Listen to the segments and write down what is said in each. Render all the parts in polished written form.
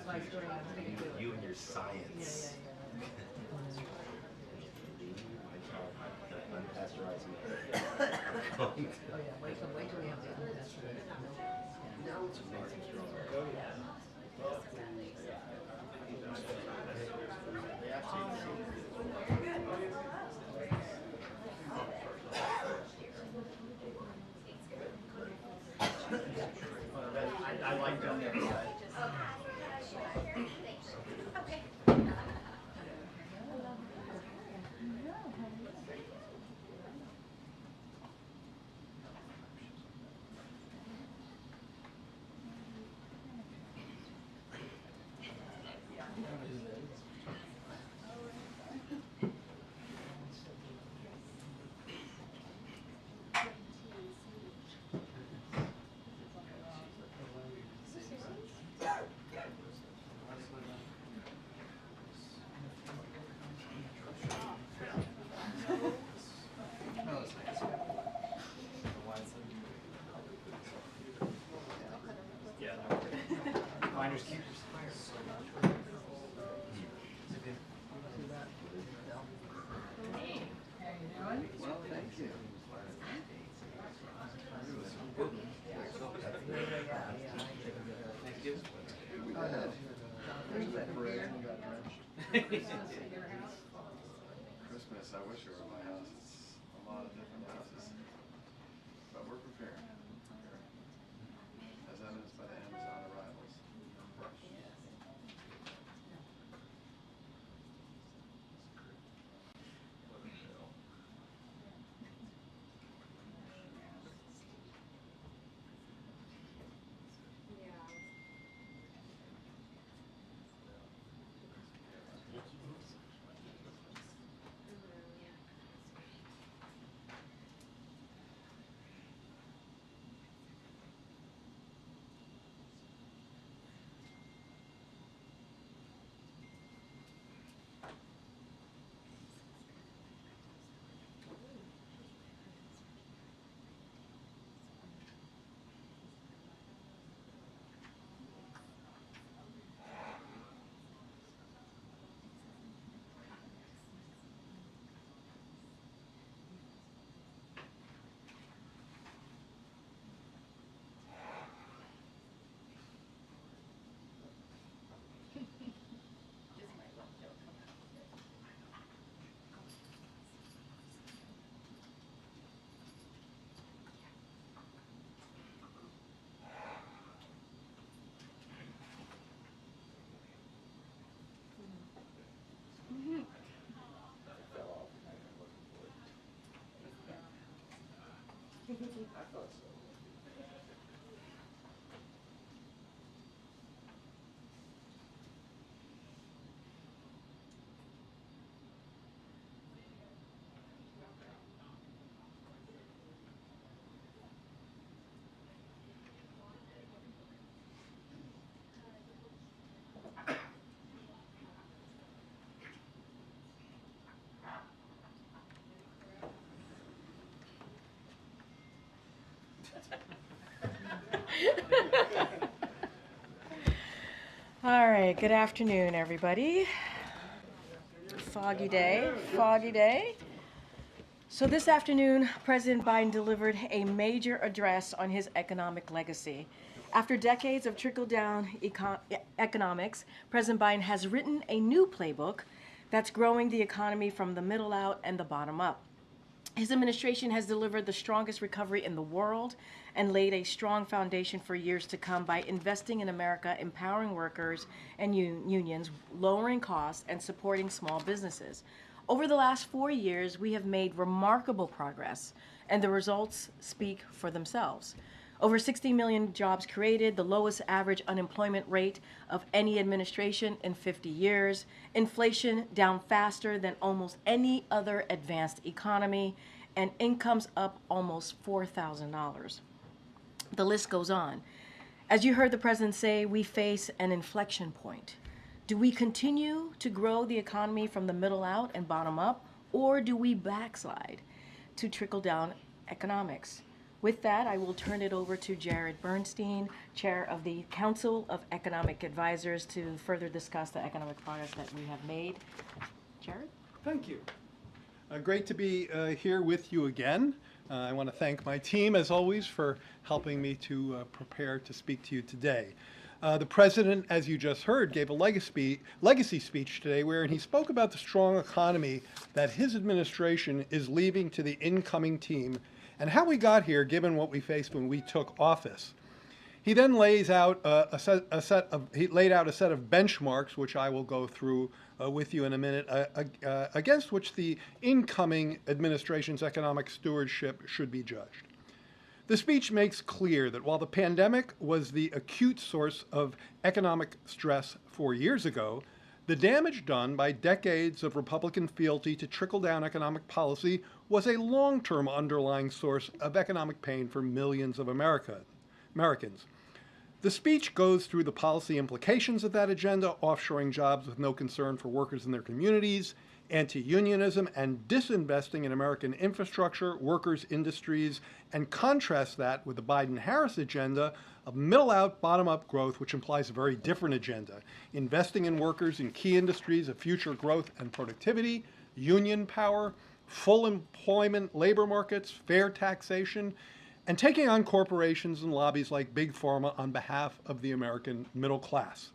You and your science. Unpasteurized milk. Oh yeah, wait till we have the unpasteurized milk. Now it's amazing strong. Oh yeah. I like that. Okay. Miners keep inspired so much. Is it good? Hey, how you doing? Well, thank you. Thank you. I have. There's that parade and got drenched. Christmas, I wish it were my house. It's a lot of different houses. But we're preparing. As evidenced by the Amazon arrivals. I thought so. All right, good afternoon, everybody. Foggy day, foggy day. So this afternoon, President Biden delivered a major address on his economic legacy. After decades of trickle-down economics, President Biden has written a new playbook that's growing the economy from the middle out and the bottom up. His administration has delivered the strongest recovery in the world and laid a strong foundation for years to come by investing in America, empowering workers and unions, lowering costs, and supporting small businesses. Over the last 4 years, we have made remarkable progress, and the results speak for themselves. Over 60 million jobs created, the lowest average unemployment rate of any administration in 50 years, inflation down faster than almost any other advanced economy, and incomes up almost $4,000. The list goes on. As you heard the president say, we face an inflection point. Do we continue to grow the economy from the middle out and bottom up, or do we backslide to trickle down economics? With that, I will turn it over to Jared Bernstein, Chair of the Council of Economic Advisors, to further discuss the economic progress that we have made. Jared? Thank you. Great to be here with you again. I want to thank my team, as always, for helping me to prepare to speak to you today. The President, as you just heard, gave a legacy speech today wherein he spoke about the strong economy that his administration is leaving to the incoming team and how we got here given what we faced when we took office. He then lays out a set of benchmarks, which I will go through with you in a minute, against which the incoming administration's economic stewardship should be judged. The speech makes clear that while the pandemic was the acute source of economic stress 4 years ago, the damage done by decades of Republican fealty to trickle-down economic policy was a long-term underlying source of economic pain for millions of Americans. The speech goes through the policy implications of that agenda, offshoring jobs with no concern for workers in their communities, anti-unionism, and disinvesting in American infrastructure, workers, industries, and contrasts that with the Biden-Harris agenda of middle-out, bottom-up growth, which implies a very different agenda, investing in workers in key industries of future growth and productivity, union power, full employment labor markets, fair taxation, and taking on corporations and lobbies like Big Pharma on behalf of the American middle class.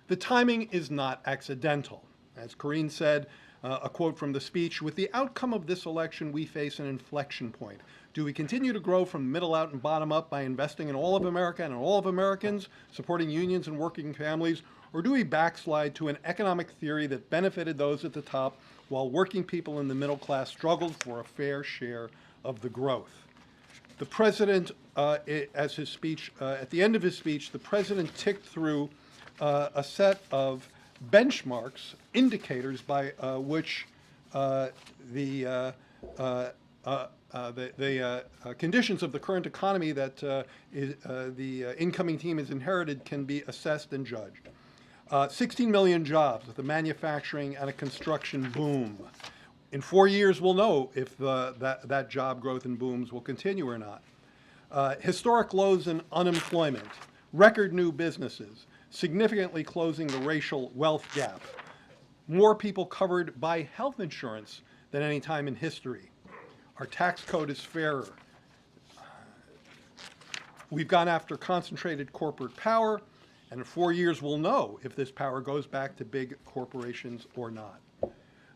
The timing is not accidental. As Karine said, a quote from the speech, "With the outcome of this election, we face an inflection point. Do we continue to grow from middle out and bottom up by investing in all of America and all of Americans, supporting unions and working families, or do we backslide to an economic theory that benefited those at the top while working people in the middle class struggled for a fair share of the growth?" The President, as his speech, at the end of his speech, the President ticked through a set of benchmarks, indicators by which the conditions of the current economy that the incoming team has inherited can be assessed and judged. 16 million jobs with a manufacturing and a construction boom. In 4 years, we'll know if that job growth and booms will continue or not. Historic lows in unemployment, record new businesses, significantly closing the racial wealth gap, more people covered by health insurance than any time in history. Our tax code is fairer. We've gone after concentrated corporate power, and in 4 years we'll know if this power goes back to big corporations or not.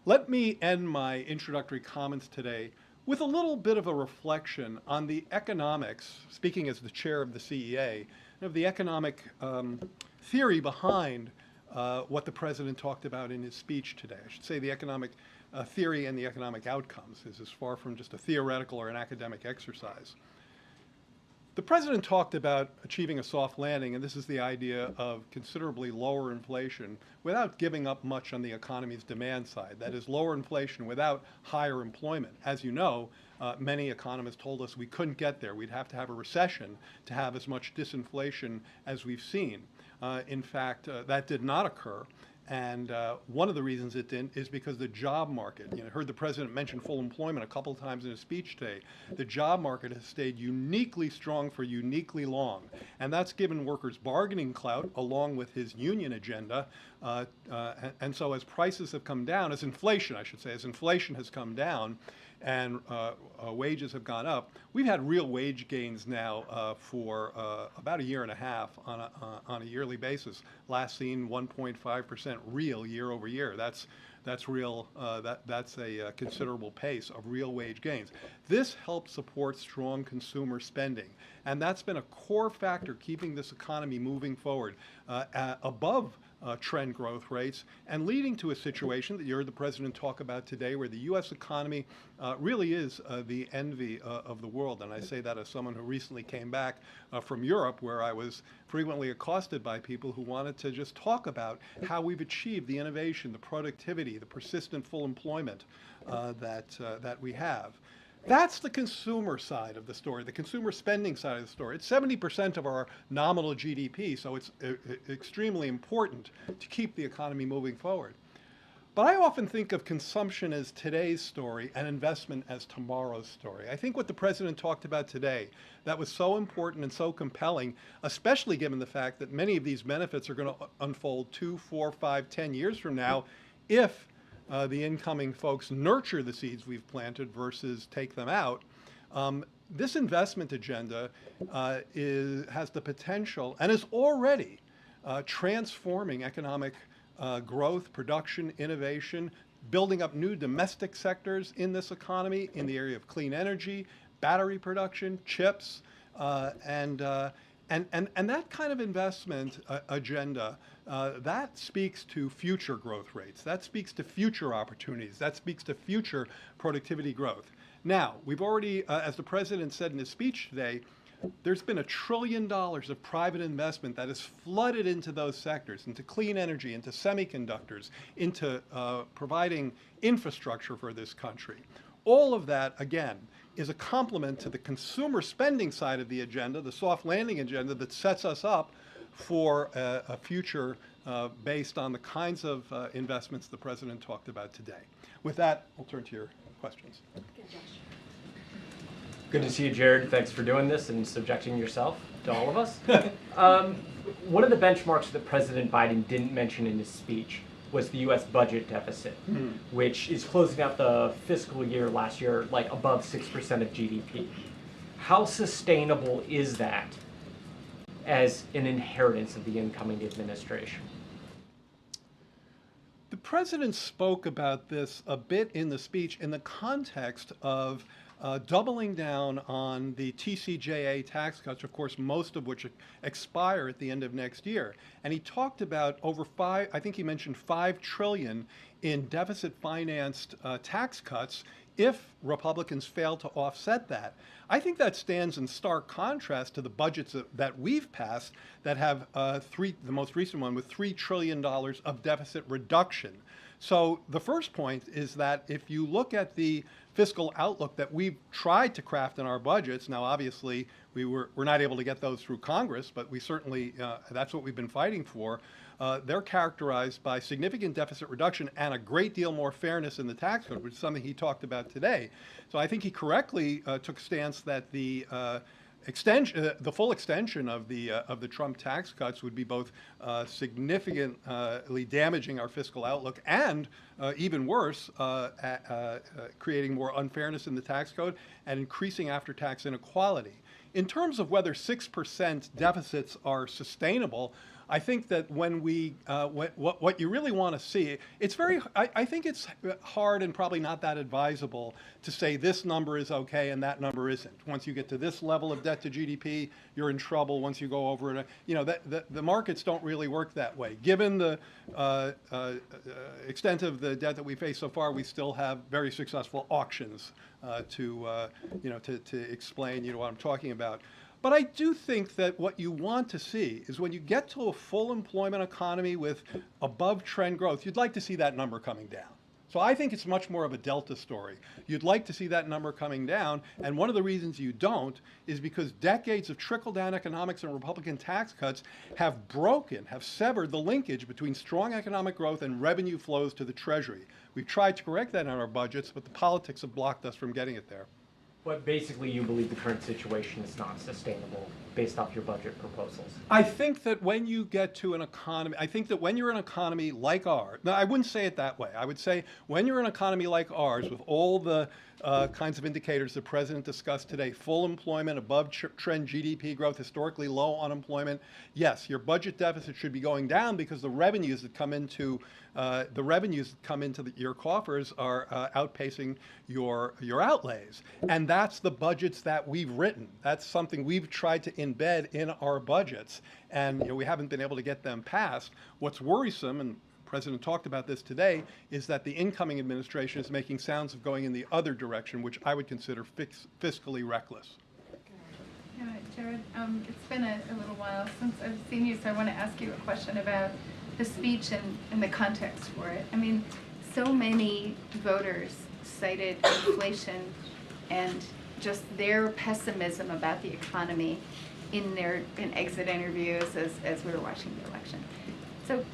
Let me end my introductory comments today with a little bit of a reflection on the economics, speaking as the chair of the CEA, of the economic theory behind what the President talked about in his speech today. I should say the economic theory and the economic outcomes is as far from just a theoretical or an academic exercise. The President talked about achieving a soft landing, and this is the idea of considerably lower inflation without giving up much on the economy's demand side. That is, lower inflation without higher employment. As you know, many economists told us we couldn't get there. We'd have to have a recession to have as much disinflation as we've seen. In fact, that did not occur. And one of the reasons it didn't is because the job market, I heard the President mention full employment a couple of times in his speech today. The job market has stayed uniquely strong for uniquely long. And that's given workers bargaining clout along with his union agenda. And so as prices have come down, as inflation, I should say, as inflation has come down, and wages have gone up, we've had real wage gains now for about a year and a half on a yearly basis. Last seen 1.5% real year over year. That's real. That's a considerable pace of real wage gains. This helps support strong consumer spending, and that's been a core factor keeping this economy moving forward above trend growth rates, and leading to a situation that you heard the President talk about today where the U.S. economy really is the envy of the world. And I say that as someone who recently came back from Europe, where I was frequently accosted by people who wanted to just talk about how we've achieved the innovation, the productivity, the persistent full employment that we have. That's the consumer side of the story, the consumer spending side of the story. It's 70% of our nominal GDP, so it's extremely important to keep the economy moving forward. But I often think of consumption as today's story and investment as tomorrow's story. I think what the president talked about today, that was so important and so compelling, especially given the fact that many of these benefits are going to unfold 2, 4, 5, 10 years from now if the incoming folks nurture the seeds we've planted versus take them out. This investment agenda has the potential and is already transforming economic growth, production, innovation, building up new domestic sectors in this economy in the area of clean energy, battery production, chips, and that kind of investment agenda, that speaks to future growth rates. That speaks to future opportunities. That speaks to future productivity growth. Now, we've already, as the president said in his speech today, there's been $1 trillion of private investment that has flooded into those sectors, into clean energy, into semiconductors, into providing infrastructure for this country. All of that, again, is a complement to the consumer spending side of the agenda, the soft landing agenda that sets us up for a future based on the kinds of investments the president talked about today. With that, I'll turn to your questions. Good to see you, Jared. Thanks for doing this and subjecting yourself to all of us. One of the benchmarks that President Biden didn't mention in his speech was the U.S. budget deficit, which is closing out the fiscal year last year like above 6% of GDP. How sustainable is that as an inheritance of the incoming administration? The president spoke about this a bit in the speech in the context of doubling down on the TCJA tax cuts, of course, most of which expire at the end of next year. And he talked about I think he mentioned $5 trillion in deficit-financed tax cuts if Republicans fail to offset that. I think that stands in stark contrast to the budgets that we've passed that have the most recent one with $3 trillion of deficit reduction. So the first point is that if you look at the fiscal outlook that we've tried to craft in our budgets, now obviously we're not able to get those through Congress, but we certainly, that's what we've been fighting for. They're characterized by significant deficit reduction and a great deal more fairness in the tax code, which is something he talked about today. So I think he correctly took a stance that the full extension of the Trump tax cuts would be both significantly damaging our fiscal outlook and, even worse, creating more unfairness in the tax code and increasing after-tax inequality. In terms of whether 6% deficits are sustainable, I think that when what you really want to see, I think it's hard and probably not that advisable to say this number is okay and that number isn't. Once you get to this level of debt to GDP, you're in trouble. Once you go over it, the markets don't really work that way. Given the extent of the debt that we face so far, we still have very successful auctions to explain what I'm talking about. But I do think that what you want to see is when you get to a full employment economy with above trend growth, you'd like to see that number coming down. So I think it's much more of a delta story. You'd like to see that number coming down, and one of the reasons you don't is because decades of trickle-down economics and Republican tax cuts have severed the linkage between strong economic growth and revenue flows to the Treasury. We've tried to correct that in our budgets, but the politics have blocked us from getting it there. But basically, you believe the current situation is not sustainable based off your budget proposals. I think that when you get to an economy, when you're an economy like ours, no, I wouldn't say it that way. I would say when you're an economy like ours with all the kinds of indicators the president discussed today, full employment, above trend GDP growth, historically low unemployment, yes, your budget deficit should be going down because the revenues that come into your coffers are outpacing your outlays. And that's the budgets that we've written. That's something we've tried to embed in our budgets. And we haven't been able to get them passed. What's worrisome, and the President talked about this today, is that the incoming administration is making sounds of going in the other direction, which I would consider fiscally reckless. Yeah, Jared, it's been a little while since I've seen you, so I want to ask you a question about the speech and the context for it. I mean, so many voters cited inflation and just their pessimism about the economy in exit interviews as we were watching the election. So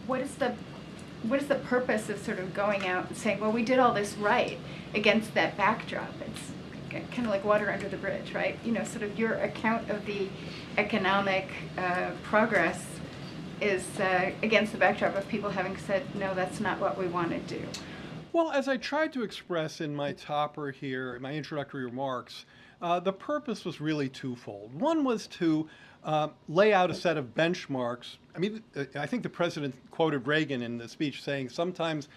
what is what is the purpose of sort of going out and saying, well, we did all this right against that backdrop? It's kind of like water under the bridge, right? You know, sort of your account of the economic progress is against the backdrop of people having said, no, that's not what we want to do. Well, as I tried to express in my topper here, in my introductory remarks, the purpose was really twofold. One was to lay out a set of benchmarks. I mean, I think the president quoted Reagan in the speech saying sometimes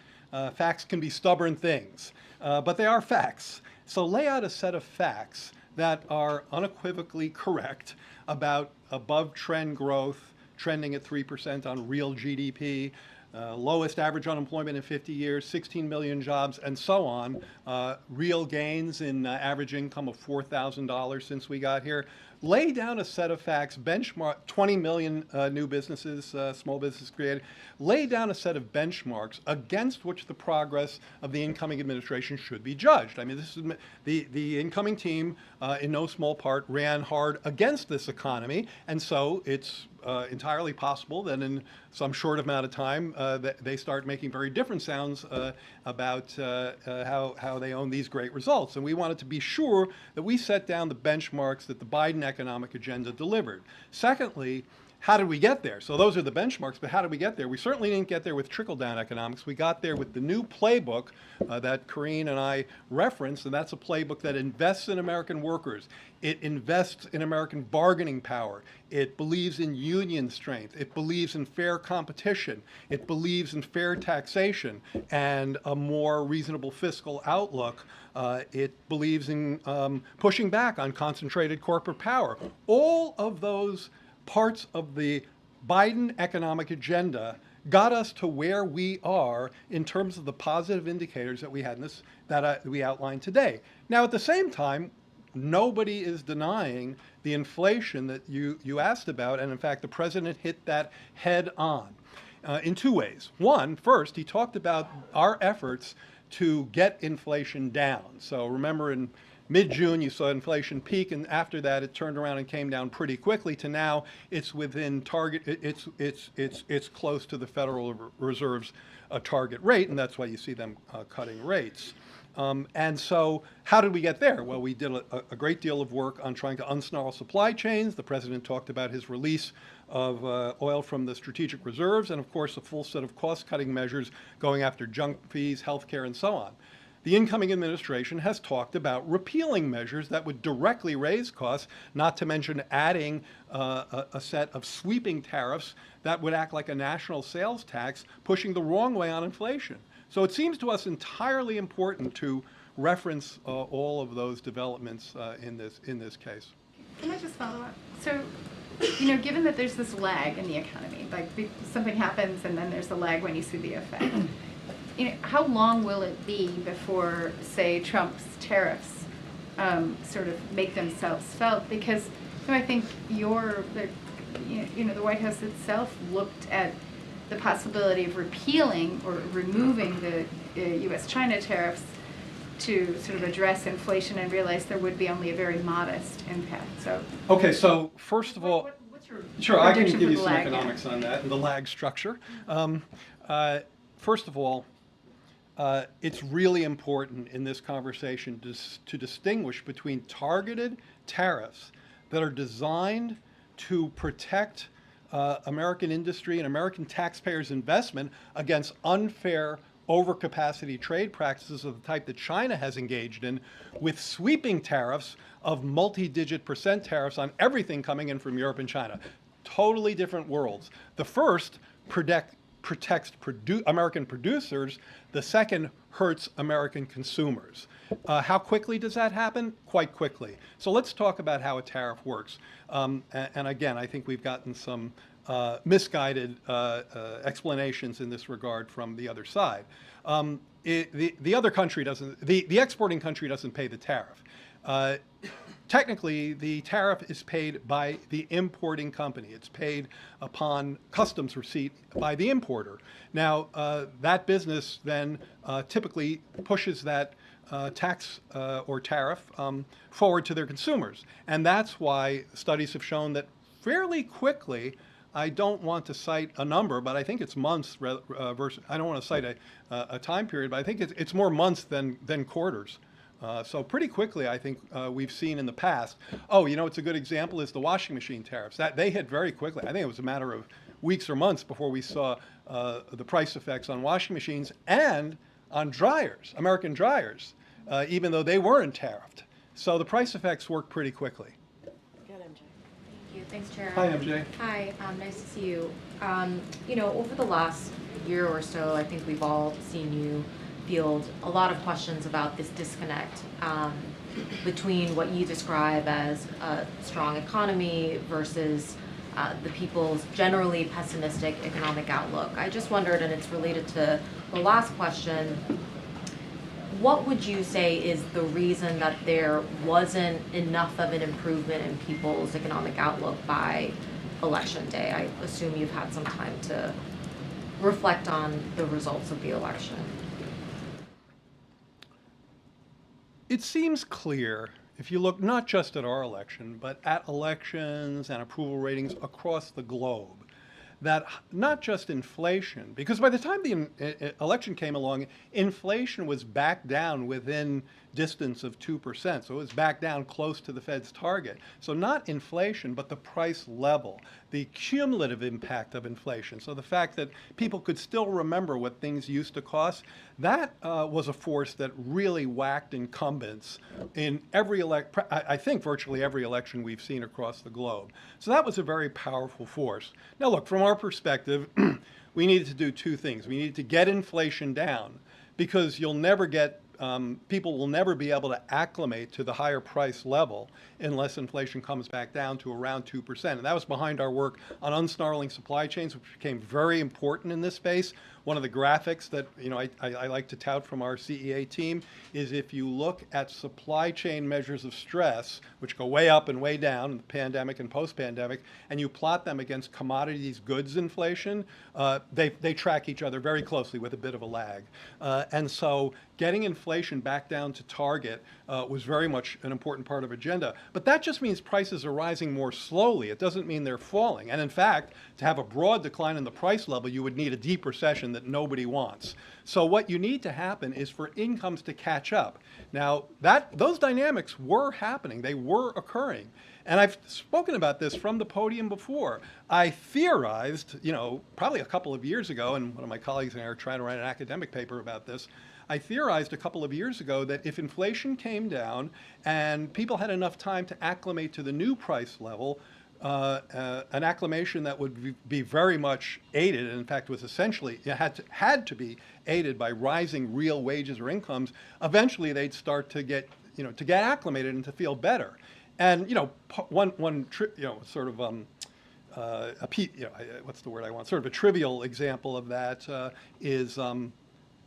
facts can be stubborn things, but they are facts. So lay out a set of facts that are unequivocally correct about above trend growth, trending at 3% on real GDP, lowest average unemployment in 50 years, 16 million jobs, and so on, real gains in average income of $4,000 since we got here. Lay down a set of facts, benchmark 20 million new businesses, small businesses created. Lay down a set of benchmarks against which the progress of the incoming administration should be judged. I mean, this is the incoming team, in no small part, ran hard against this economy, and so it's entirely possible that in some short amount of time that they start making very different sounds about how they own these great results. And we wanted to be sure that we set down the benchmarks that the Biden economic agenda delivered. Secondly, how did we get there? So those are the benchmarks, but how did we get there? We certainly didn't get there with trickle-down economics. We got there with the new playbook that Karine and I referenced, and that's a playbook that invests in American workers. It invests in American bargaining power. It believes in union strength. It believes in fair competition. It believes in fair taxation and a more reasonable fiscal outlook. It believes in pushing back on concentrated corporate power. All of those parts of the Biden economic agenda got us to where we are in terms of the positive indicators that we had in this, that we outlined today. Now, at the same time, nobody is denying the inflation that you asked about, and in fact, the president hit that head on in two ways. One, first, he talked about our efforts to get inflation down. So remember, in mid-June, you saw inflation peak, and after that, it turned around and came down pretty quickly to now it's within target. It's close to the Federal Reserve's target rate, and that's why you see them cutting rates. And so how did we get there? Well, we did a great deal of work on trying to unsnarl supply chains. The president talked about his release of oil from the strategic reserves, and of course, a full set of cost-cutting measures going after junk fees, healthcare, and so on. The incoming administration has talked about repealing measures that would directly raise costs, not to mention adding a set of sweeping tariffs that would act like a national sales tax, pushing the wrong way on inflation. So it seems to us entirely important to reference all of those developments in this case. Can I just follow up? So, you know, given that there's this lag in the economy, like something happens and then there's a lag when you see the effect. You know, how long will it be before, say, Trump's tariffs sort of make themselves felt? Because you know, I think the White House itself looked at the possibility of repealing or removing the U.S.-China tariffs to sort of address inflation and realized there would be only a very modest impact. So okay, so first of all, what's your sure, I can prediction give for you the some lag economics on that and the lag structure. First of all, it's really important in this conversation to distinguish between targeted tariffs that are designed to protect American industry and American taxpayers' investment against unfair overcapacity trade practices of the type that China has engaged in, with sweeping tariffs of multi-digit % tariffs on everything coming in from Europe and China. Totally different worlds. The first protects American producers. The second hurts American consumers. How quickly does that happen? Quite quickly. So let's talk about how a tariff works. And again, I think we've gotten some misguided explanations in this regard from the other side. The other country doesn't, the exporting country doesn't pay the tariff. Technically, the tariff is paid by the importing company. It's paid upon customs receipt by the importer. Now, that business then typically pushes that tax or tariff forward to their consumers. And that's why studies have shown that fairly quickly I don't want to cite a number, but I think it's months versus, I don't want to cite a time period, but I think it's more months than quarters. So pretty quickly, I think we've seen in the past. Oh, you know, it's a good example is the washing machine tariffs. That they hit very quickly. I think it was a matter of weeks or months before we saw the price effects on washing machines and on dryers, American dryers, even though they weren't tariffed. So the price effects work pretty quickly. Good, MJ. Thank you. Thanks, Chair. Hi, MJ. Hi, nice to see you. You know, over the last year or so, I think we've all seen you field a lot of questions about this disconnect between what you describe as a strong economy versus the people's generally pessimistic economic outlook. I just wondered, and it's related to the last question, what would you say is the reason that there wasn't enough of an improvement in people's economic outlook by Election Day? I assume you've had some time to reflect on the results of the election. It seems clear, if you look not just at our election, but at elections and approval ratings across the globe, that not just inflation, because by the time the election came along, inflation was back down within distance of 2%. So it was back down close to the Fed's target. So not inflation, but the price level, the cumulative impact of inflation. So the fact that people could still remember what things used to cost, that was a force that really whacked incumbents in every I think virtually every election we've seen across the globe. So that was a very powerful force. Now look, from our perspective, we needed to do two things. We needed to get inflation down, because you'll never get people will never be able to acclimate to the higher price level unless inflation comes back down to around 2%. And that was behind our work on unsnarling supply chains, which became very important in this space. One of the graphics that I like to tout from our CEA team is if you look at supply chain measures of stress, which go way up and way down in the pandemic and post-pandemic, and you plot them against commodities goods inflation, they track each other very closely with a bit of a lag. And so getting inflation back down to target was very much an important part of agenda. But that just means prices are rising more slowly. It doesn't mean they're falling. And in fact, to have a broad decline in the price level, you would need a deep recession that nobody wants. So what you need to happen is for incomes to catch up. Now, those dynamics were happening. They were occurring. And I've spoken about this from the podium before. I theorized, probably a couple of years ago, and one of my colleagues and I are trying to write an academic paper about this. I theorized a couple of years ago that if inflation came down and people had enough time to acclimate to the new price level, an acclimation that would be very much aided, and in fact was essentially, had to be aided by rising real wages or incomes, eventually they'd start to get acclimated and to feel better. And what's the word I want? Sort of a trivial example of that is.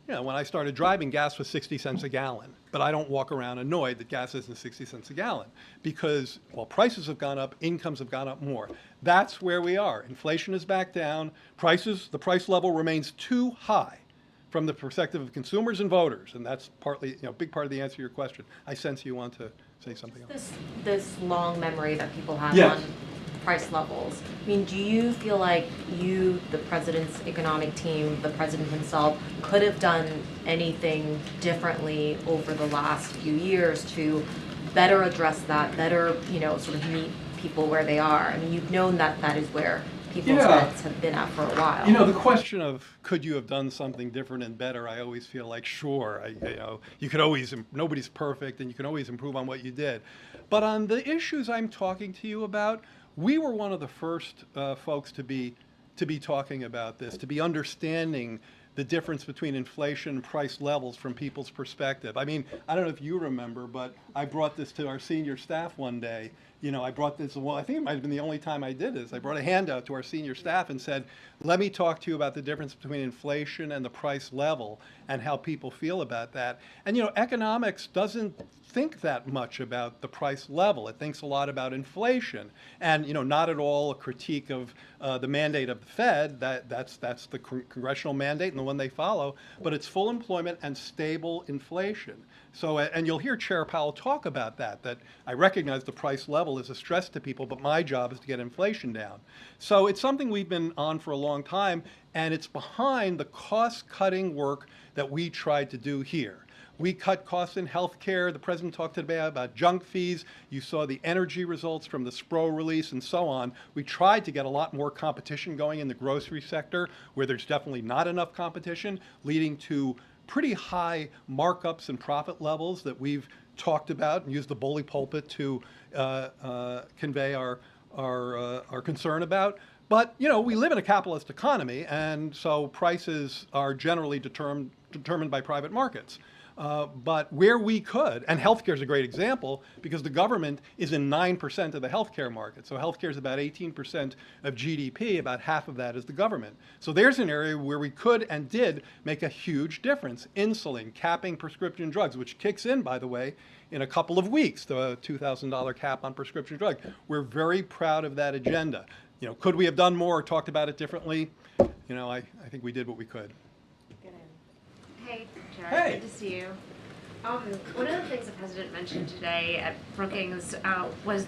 When I started driving, gas was 60 cents a gallon. But I don't walk around annoyed that gas isn't 60 cents a gallon because, well, prices have gone up, incomes have gone up more. That's where we are. Inflation is back down. The price level remains too high from the perspective of consumers and voters. And that's partly, a big part of the answer to your question. I sense you want to say something else. This long memory that people have Yes. on price levels. I mean, do you feel like you, the president's economic team, the president himself, could have done anything differently over the last few years to better address that, better, sort of meet people where they are? I mean, you've known that that is where people's heads have been at for a while. The question of could you have done something different and better, I always feel like, sure, you could always, nobody's perfect and you can always improve on what you did. But on the issues I'm talking to you about, we were one of the first folks to be talking about this, to be understanding the difference between inflation and price levels from people's perspective. I mean, I don't know if you remember, but I brought this to our senior staff one day. I brought this, well, I think it might have been the only time I did this. I brought a handout to our senior staff and said, let me talk to you about the difference between inflation and the price level and how people feel about that. And, economics doesn't think that much about the price level. It thinks a lot about inflation. And, not at all a critique of the mandate of the Fed. That's the congressional mandate, and the one they follow, but it's full employment and stable inflation. So, and you'll hear Chair Powell talk about that I recognize the price level is a stress to people, but my job is to get inflation down. So it's something we've been on for a long time, and it's behind the cost-cutting work that we tried to do here. We cut costs in healthcare. The president talked today about junk fees. You saw the energy results from the SPRO release and so on. We tried to get a lot more competition going in the grocery sector, where there's definitely not enough competition, leading to pretty high markups and profit levels that we've talked about and used the bully pulpit to convey our concern about. But, you know, we live in a capitalist economy, and so prices are generally determined by private markets. But where we could, and healthcare is a great example because the government is in 9% of the healthcare market. So healthcare is about 18% of GDP, about half of that is the government. So there's an area where we could and did make a huge difference. Insulin, capping prescription drugs, which kicks in, by the way, in a couple of weeks, the $2,000 cap on prescription drugs. We're very proud of that agenda. You know, could we have done more or talked about it differently? You know, I think we did what we could. Hey, Jared. Hey. Good to see you. One of the things the president mentioned today at Brookings was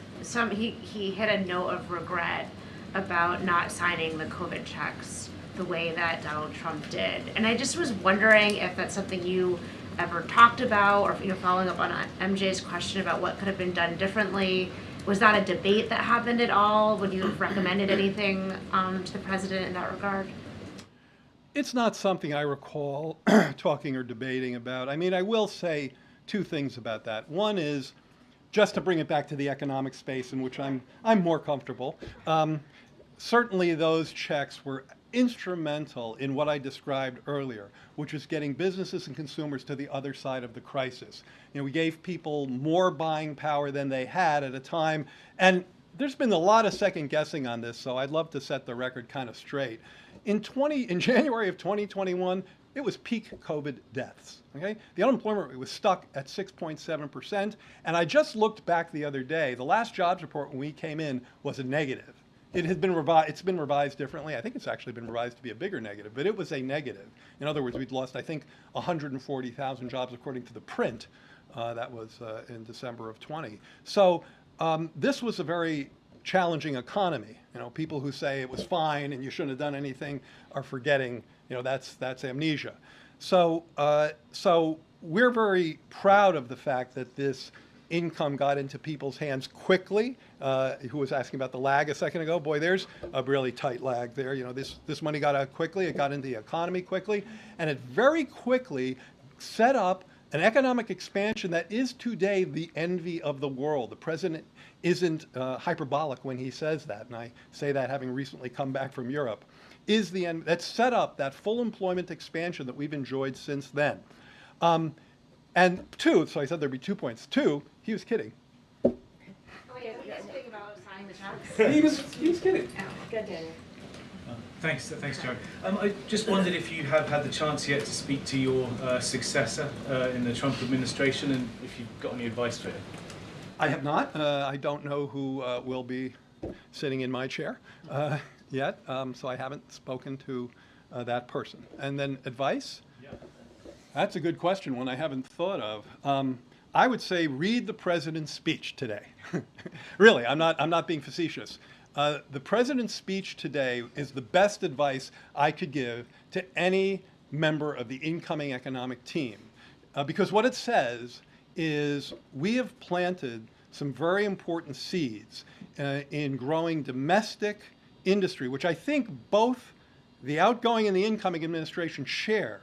he hit a note of regret about not signing the COVID checks the way that Donald Trump did, and I just was wondering if that's something you ever talked about, or following up on MJ's question about what could have been done differently. Was that a debate that happened at all? Would you have recommended anything to the president in that regard? It's not something I recall talking or debating about. I mean, I will say two things about that. One is, just to bring it back to the economic space in which I'm more comfortable, certainly those checks were instrumental in what I described earlier, which was getting businesses and consumers to the other side of the crisis. You know, we gave people more buying power than they had at a time, and there's been a lot of second guessing on this, so I'd love to set the record kind of straight. In January of 2021, it was peak COVID deaths. Okay, the unemployment rate was stuck at 6.7%, and I just looked back the other day. The last jobs report when we came in was a negative. It has been revised. It's been revised differently. I think it's actually been revised to be a bigger negative, but it was a negative. In other words, we'd lost, I think, 140,000 jobs according to the print. That was in December of 20. So this was a very challenging economy. You know, people who say it was fine and you shouldn't have done anything are forgetting, you know, that's amnesia. So we're very proud of the fact that this income got into people's hands quickly. Who was asking about the lag a second ago? Boy, there's a really tight lag there. You know, this money got out quickly. It got into the economy quickly, and it very quickly set up an economic expansion that is today the envy of the world. The president isn't hyperbolic when he says that, and I say that having recently come back from Europe, is the end that set up that full employment expansion that we've enjoyed since then. And two, so I said there'd be 2 points. Two, he was kidding. Oh, wait, were you kidding about signing the checks? He was kidding. Good, Daniel. Thanks, Jared. I just wondered if you have had the chance yet to speak to your successor in the Trump administration, and if you've got any advice for him. I have not. I don't know who will be sitting in my chair yet, so I haven't spoken to that person. And then advice? Yeah. That's a good question, one I haven't thought of. I would say read the president's speech today. Really, I'm not being facetious. The president's speech today is the best advice I could give to any member of the incoming economic team. Because what it says is we have planted some very important seeds in growing domestic industry, which I think both the outgoing and the incoming administration share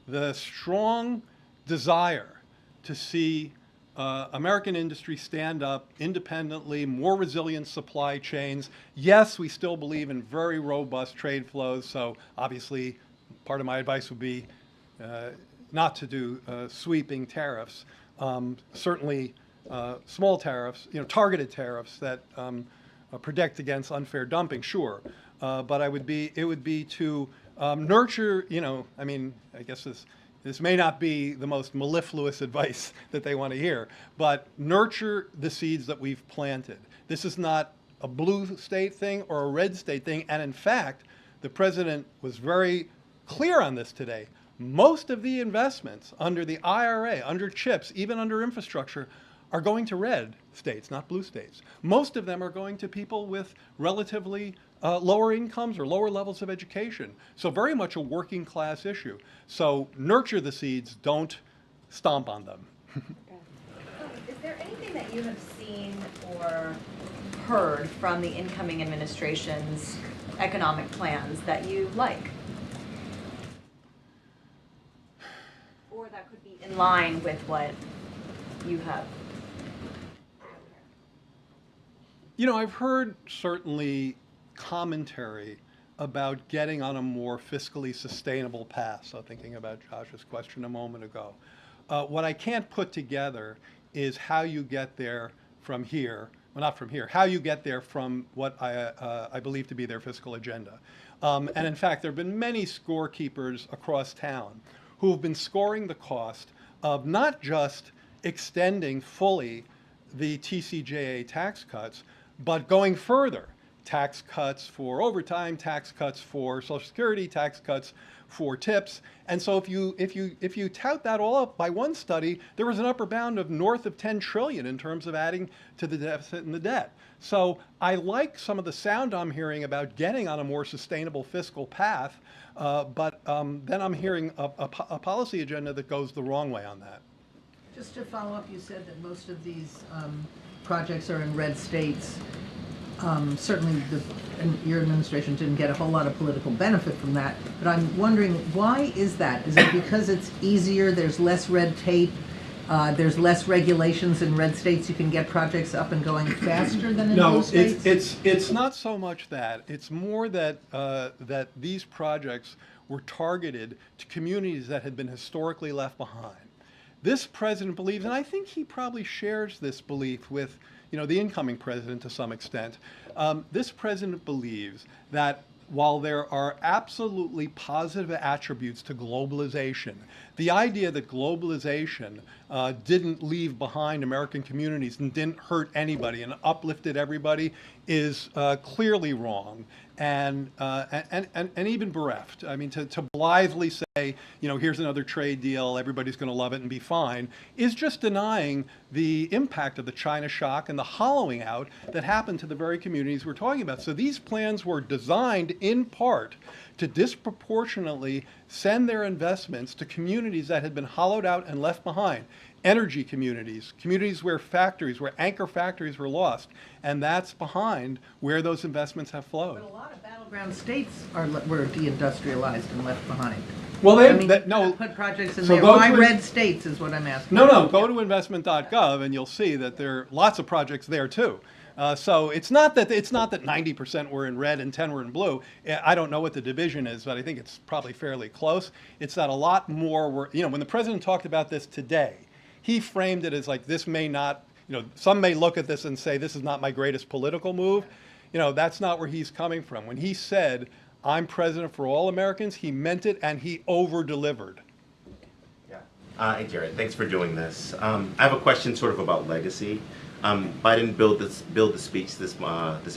the strong desire to see American industry stand up independently, more resilient supply chains. Yes, we still believe in very robust trade flows, so obviously part of my advice would be not to do sweeping tariffs. Certainly small tariffs, you know, targeted tariffs that protect against unfair dumping, sure. But it would be to nurture, you know, I mean, I guess this may not be the most mellifluous advice that they want to hear, but nurture the seeds that we've planted. This is not a blue state thing or a red state thing, and in fact, the president was very clear on this today. Most of the investments under the IRA, under CHIPS, even under infrastructure, are going to red states, not blue states. Most of them are going to people with relatively lower incomes or lower levels of education. So very much a working class issue. So nurture the seeds, don't stomp on them. Is there anything that you have seen or heard from the incoming administration's economic plans that you like? Or that could be in line with what you have? You know, I've heard certainly commentary about getting on a more fiscally sustainable path. So thinking about Josh's question a moment ago. What I can't put together is how you get there from here, well, not from here, how you get there from what I believe to be their fiscal agenda. And in fact, there have been many scorekeepers across town who have been scoring the cost of not just extending fully the TCJA tax cuts, but going further. Tax cuts for overtime, tax cuts for Social Security, tax cuts for tips. And so if you tout that all up by one study, there was an upper bound of north of 10 trillion in terms of adding to the deficit and the debt. So I like some of the sound I'm hearing about getting on a more sustainable fiscal path, but then I'm hearing a policy agenda that goes the wrong way on that. Just to follow up, you said that most of these projects are in red states. Certainly your administration didn't get a whole lot of political benefit from that, but I'm wondering, why is that? Is it because it's easier, there's less red tape, there's less regulations in red states, you can get projects up and going faster than in blue states? No, it's not so much that. It's more that, that these projects were targeted to communities that had been historically left behind. This president believes, and I think he probably shares this belief with the incoming president to some extent. This president believes that while there are absolutely positive attributes to globalization, the idea that globalization didn't leave behind American communities and didn't hurt anybody and uplifted everybody is clearly wrong and even bereft. I mean, to blithely say, here's another trade deal, everybody's going to love it and be fine, is just denying the impact of the China shock and the hollowing out that happened to the very communities we're talking about. So these plans were designed in part to disproportionately send their investments to communities that had been hollowed out and left behind. Energy communities, communities where anchor factories were lost, and that's behind where those investments have flowed. But a lot of battleground states were deindustrialized and left behind. Well, Put projects in so there. Why red states is what I'm asking. No, go to investment.gov and you'll see that there are lots of projects there too. So it's not that 90% were in red and 10 were in blue. I don't know what the division is, but I think it's probably fairly close. It's that a lot more were, when the president talked about this today, he framed it as like, this may not, some may look at this and say, this is not my greatest political move. That's not where he's coming from. When he said, I'm president for all Americans, he meant it and he over-delivered. Yeah. Hey, Jared, thanks for doing this. I have a question sort of about legacy. Biden built the speech this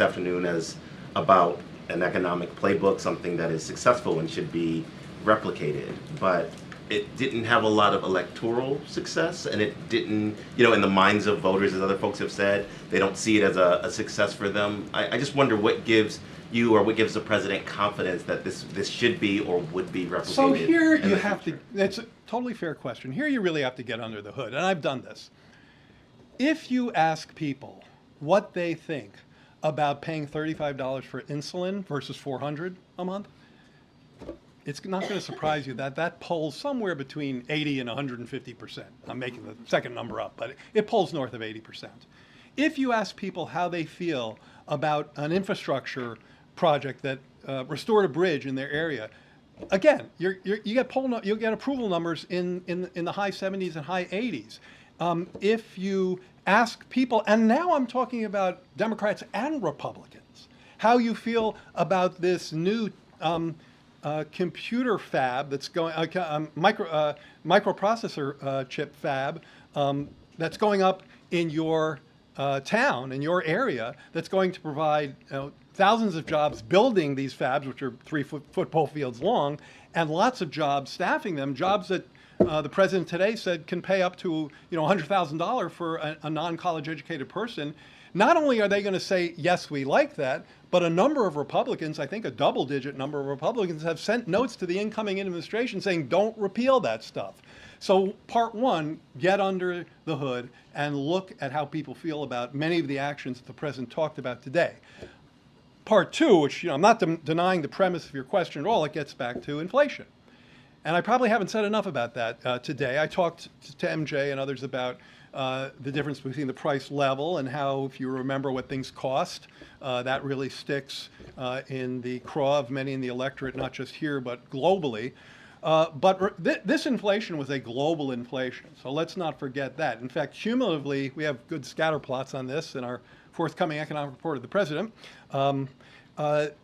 afternoon as about an economic playbook, something that is successful and should be replicated. But it didn't have a lot of electoral success, and it didn't, in the minds of voters, as other folks have said, they don't see it as a success for them. I just wonder what gives you or what gives the president confidence that this should be or would be replicated. So here you have to, it's a totally fair question. Here you really have to get under the hood, and I've done this. If you ask people what they think about paying $35 for insulin versus $400 a month, it's not going to surprise you that polls somewhere between 80 and 150%. I'm making the second number up, but it polls north of 80%. If you ask people how they feel about an infrastructure project that restored a bridge in their area, again, you'll get approval numbers in the high 70s and high 80s. If you ask people, and now I'm talking about Democrats and Republicans, how you feel about this new computer fab that's going, microprocessor chip fab that's going up in your town, in your area, that's going to provide thousands of jobs building these fabs, which are 3 football fields long, and lots of jobs staffing them, jobs that the president today said can pay up to $100,000 for a non-college educated person. Not only are they going to say, yes, we like that, but a number of Republicans, I think a double-digit number of Republicans, have sent notes to the incoming administration saying, don't repeal that stuff. So part one, get under the hood and look at how people feel about many of the actions that the president talked about today. Part two, which I'm not denying the premise of your question at all, it gets back to inflation. And I probably haven't said enough about that today. I talked to MJ and others about the difference between the price level and how, if you remember what things cost, that really sticks in the craw of many in the electorate, not just here, but globally. This inflation was a global inflation, so let's not forget that. In fact, cumulatively, we have good scatter plots on this in our forthcoming economic report of the president.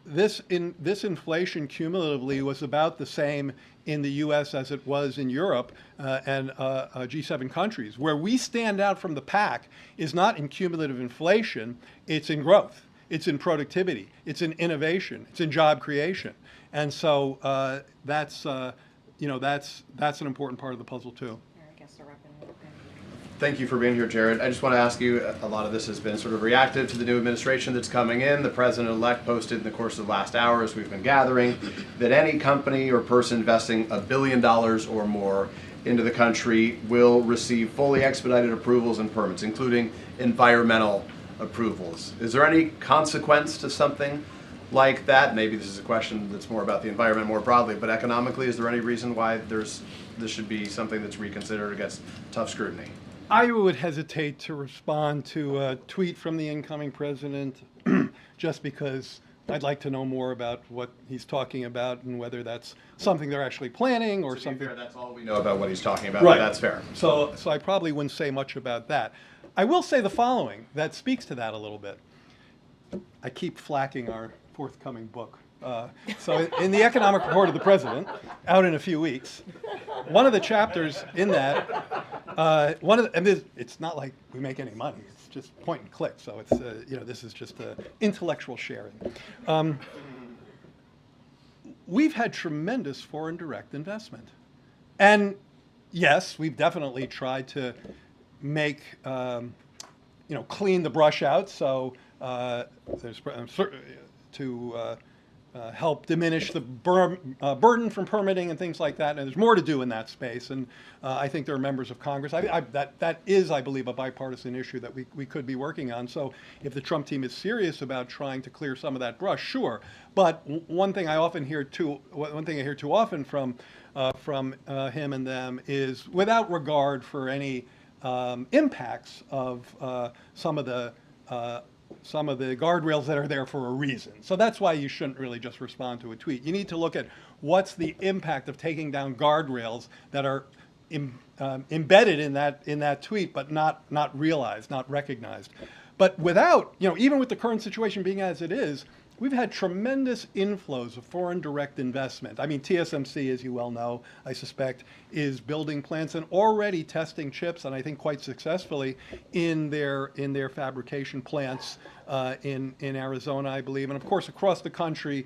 This inflation cumulatively was about the same in the U.S. as it was in Europe and G7 countries. Where we stand out from the pack is not in cumulative inflation, it's in growth, it's in productivity, it's in innovation, it's in job creation. And so that's an important part of the puzzle too. Thank you for being here, Jared. I just want to ask you, a lot of this has been sort of reactive to the new administration that's coming in. The president-elect posted in the course of the last hour, as we've been gathering, that any company or person investing $1 billion or more into the country will receive fully expedited approvals and permits, including environmental approvals. Is there any consequence to something like that? Maybe this is a question that's more about the environment more broadly, but economically, is there any reason why this should be something that's reconsidered against tough scrutiny? I would hesitate to respond to a tweet from the incoming president just because I'd like to know more about what he's talking about and whether that's something they're actually planning or something. Fair, that's all we know about what he's talking about. Right. That's fair. So I probably wouldn't say much about that. I will say the following that speaks to that a little bit. I keep flacking our forthcoming book. So in the economic report of the president, out in a few weeks, one of the chapters in that, it's not like we make any money. It's just point and click. So it's this is just intellectual sharing. We've had tremendous foreign direct investment, and yes, we've definitely tried to make clean the brush out. So there's to help diminish the burden from permitting and things like that. And there's more to do in that space. And I think there are members of Congress. That is, I believe, a bipartisan issue that we could be working on. So if the Trump team is serious about trying to clear some of that brush, sure. But one thing I hear too often from him and them is, without regard for any impacts of some of the guardrails that are there for a reason. So that's why you shouldn't really just respond to a tweet. You need to look at what's the impact of taking down guardrails that are embedded in that tweet, but not realized, not recognized. But without, even with the current situation being as it is, we've had tremendous inflows of foreign direct investment. I mean, TSMC, as you well know, I suspect, is building plants and already testing chips, and I think quite successfully, in their fabrication plants in Arizona, I believe. And of course, across the country,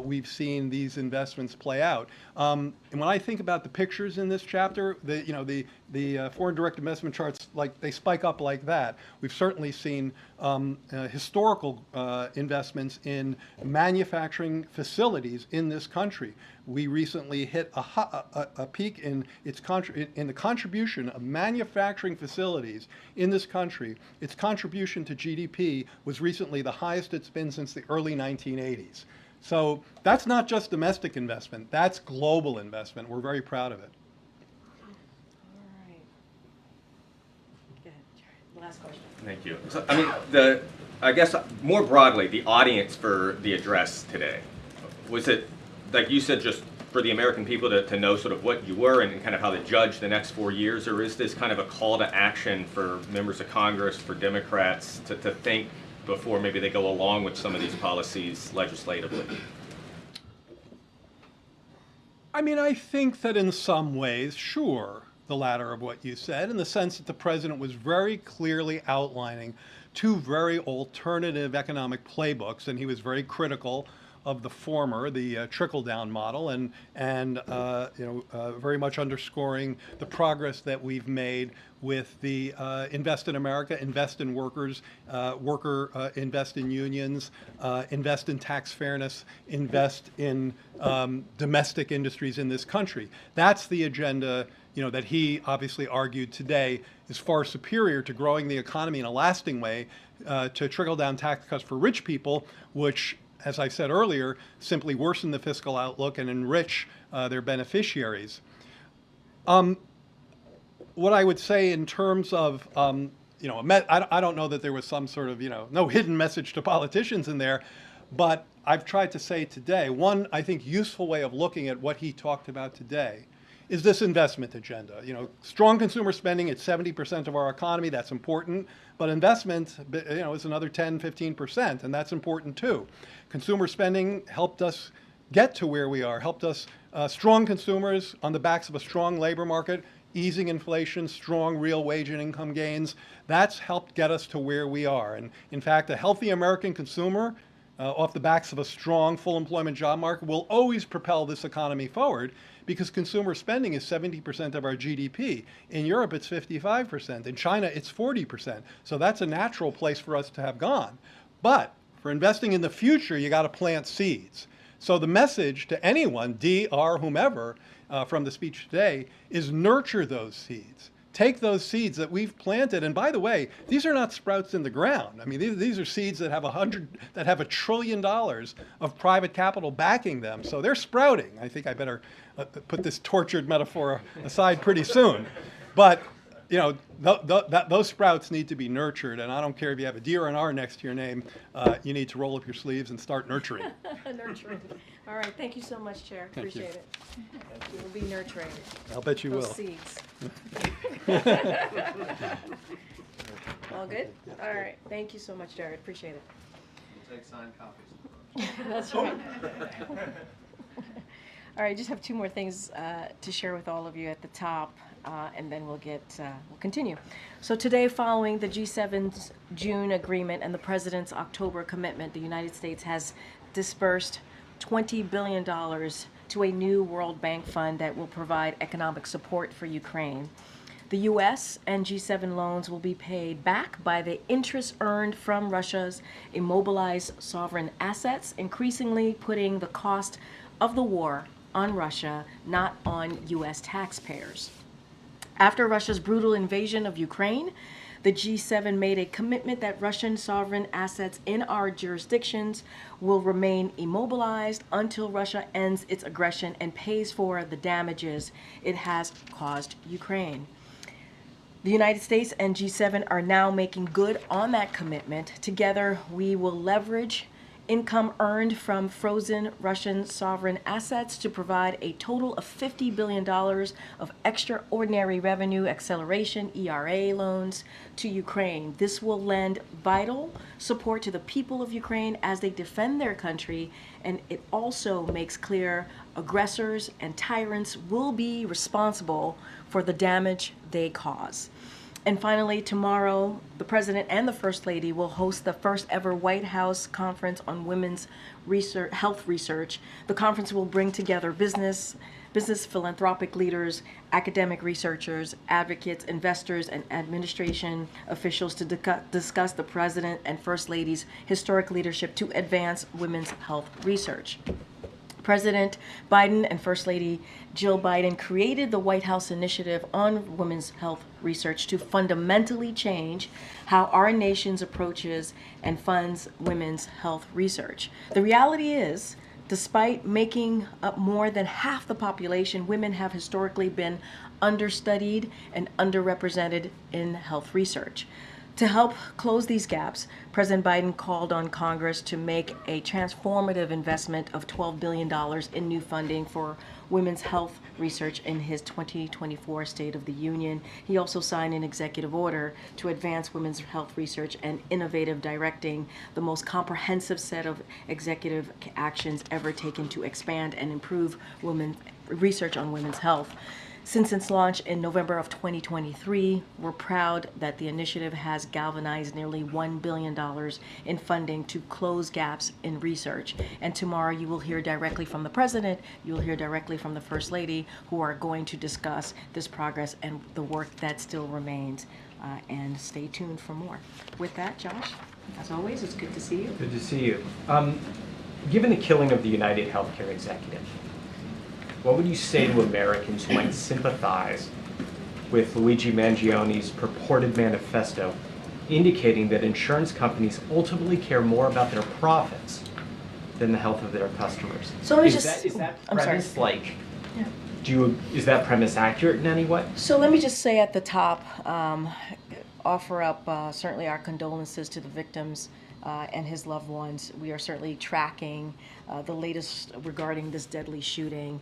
we've seen these investments play out. And when I think about the pictures in this chapter, the foreign direct investment charts, they spike up like that. We've certainly seen historical investments in manufacturing facilities in this country. We recently hit a peak in the contribution of manufacturing facilities in this country. Its contribution to GDP was recently the highest it's been since the early 1980s. So that's not just domestic investment, that's global investment. We're very proud of it. All right. Go ahead, Jared. Last question. Thank you. So, I guess more broadly, the audience for the address today, was it, like you said, just for the American people to know sort of what you were and kind of how to judge the next 4 years, or is this kind of a call to action for members of Congress, for Democrats to think before maybe they go along with some of these policies legislatively? I mean, I think that in some ways, sure, the latter of what you said, in the sense that the president was very clearly outlining two very alternative economic playbooks, and he was very critical of the former, the trickle-down model, and very much underscoring the progress that we've made with the Invest in America, Invest in Workers, invest in unions, invest in tax fairness, invest in domestic industries in this country. That's the agenda, that he obviously argued today is far superior to growing the economy in a lasting way, to trickle-down tax cuts for rich people, which, as I said earlier, simply worsen the fiscal outlook and enrich their beneficiaries. What I would say in terms of, I don't know that there was some sort of, no hidden message to politicians in there, but I've tried to say today, one, I think, useful way of looking at what he talked about today is this investment agenda. Strong consumer spending, it's 70% of our economy, that's important, but investment, is another 10, 15%, and that's important too. Consumer spending helped us get to where we are, helped us, strong consumers on the backs of a strong labor market, easing inflation, strong real wage and income gains, that's helped get us to where we are. And in fact, a healthy American consumer, off the backs of a strong full employment job market, will always propel this economy forward, because consumer spending is 70% of our GDP. In Europe, it's 55%. In China, it's 40%. So that's a natural place for us to have gone. But for investing in the future, you got to plant seeds. So the message to anyone, D, R, whomever, from the speech today, is nurture those seeds. Take those seeds that we've planted, and by the way, these are not sprouts in the ground. I mean, these are seeds that have $1 trillion of private capital backing them. So they're sprouting. I think I better put this tortured metaphor aside pretty soon. But those sprouts need to be nurtured, and I don't care if you have a D or an R next to your name. You need to roll up your sleeves and start nurturing. Nurturing. All right. Thank you so much, Chair. Appreciate it. We'll be nurturing. I'll bet you will. Those seeds. All good? All right. Thank you so much, Jared. Appreciate it. We'll take signed copies. That's right. All right. Just have two more things to share with all of you at the top, and then we'll continue. So today, following the G7's June agreement and the President's October commitment, the United States has dispersed $20 billion to a new World Bank fund that will provide economic support for Ukraine. The U.S. and G7 loans will be paid back by the interest earned from Russia's immobilized sovereign assets, increasingly putting the cost of the war on Russia, not on U.S. taxpayers. After Russia's brutal invasion of Ukraine, the G7 made a commitment that Russian sovereign assets in our jurisdictions will remain immobilized until Russia ends its aggression and pays for the damages it has caused Ukraine. The United States and G7 are now making good on that commitment. Together, we will leverage income earned from frozen Russian sovereign assets to provide a total of $50 billion of extraordinary revenue acceleration ERA loans to Ukraine. This will lend vital support to the people of Ukraine as they defend their country, and it also makes clear aggressors and tyrants will be responsible for the damage they cause. And finally, tomorrow, the President and the First Lady will host the first ever White House Conference on Women's Health Research. The conference will bring together business philanthropic leaders, academic researchers, advocates, investors, and administration officials to discuss the President and First Lady's historic leadership to advance women's health research. President Biden and First Lady Jill Biden created the White House Initiative on Women's Health Research to fundamentally change how our nation approaches and funds women's health research. The reality is, despite making up more than half the population, women have historically been understudied and underrepresented in health research. To help close these gaps, President Biden called on Congress to make a transformative investment of $12 billion in new funding for women's health research in his 2024 State of the Union. He also signed an executive order to advance women's health research and innovative directing, the most comprehensive set of executive actions ever taken to expand and improve research on women's health. Since its launch in November of 2023, we're proud that the initiative has galvanized nearly $1 billion in funding to close gaps in research. And tomorrow you will hear directly from the President, you'll hear directly from the First Lady, who are going to discuss this progress and the work that still remains. And stay tuned for more. With that, Josh, as always, it's good to see you. Good to see you. Given the killing of the United Healthcare executive, what would you say to Americans who might sympathize with Luigi Mangioni's purported manifesto indicating that insurance companies ultimately care more about their profits than the health of their customers? So let me is that I'm sorry. premise like? Yeah. Is that premise accurate in any way? So let me just say at the top, offer up certainly our condolences to the victims and his loved ones. We are certainly tracking the latest regarding this deadly shooting.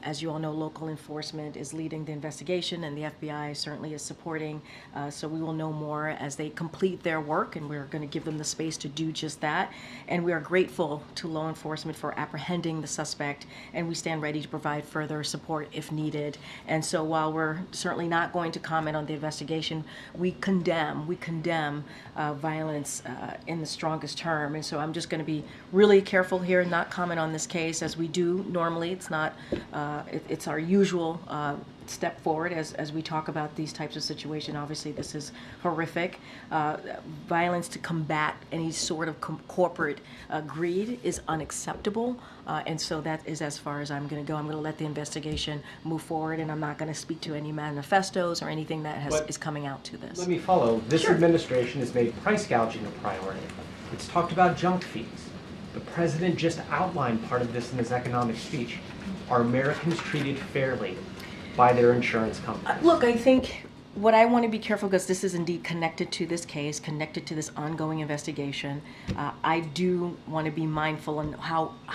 As you all know, local enforcement is leading the investigation, and the FBI certainly is supporting. So we will know more as they complete their work, and we're going to give them the space to do just that. And we are grateful to law enforcement for apprehending the suspect, and we stand ready to provide further support if needed. And so while we're certainly not going to comment on the investigation, we condemn violence in the strongest term. And so I'm just going to be really careful here and not comment on this case as we do normally. It's not, it's our usual step forward as we talk about these types of situations. Obviously, this is horrific. Violence to combat any sort of corporate greed is unacceptable. And so that is as far as I'm going to go. I'm going to let the investigation move forward, and I'm not going to speak to any manifestos or anything that is coming out to this. Let me follow. This administration has made price gouging a priority. It's talked about junk fees. The president just outlined part of this in his economic speech. Are Americans treated fairly by their insurance companies? Look, I think what I want to be careful, because this is indeed connected to this case, connected to this ongoing investigation. I do want to be mindful on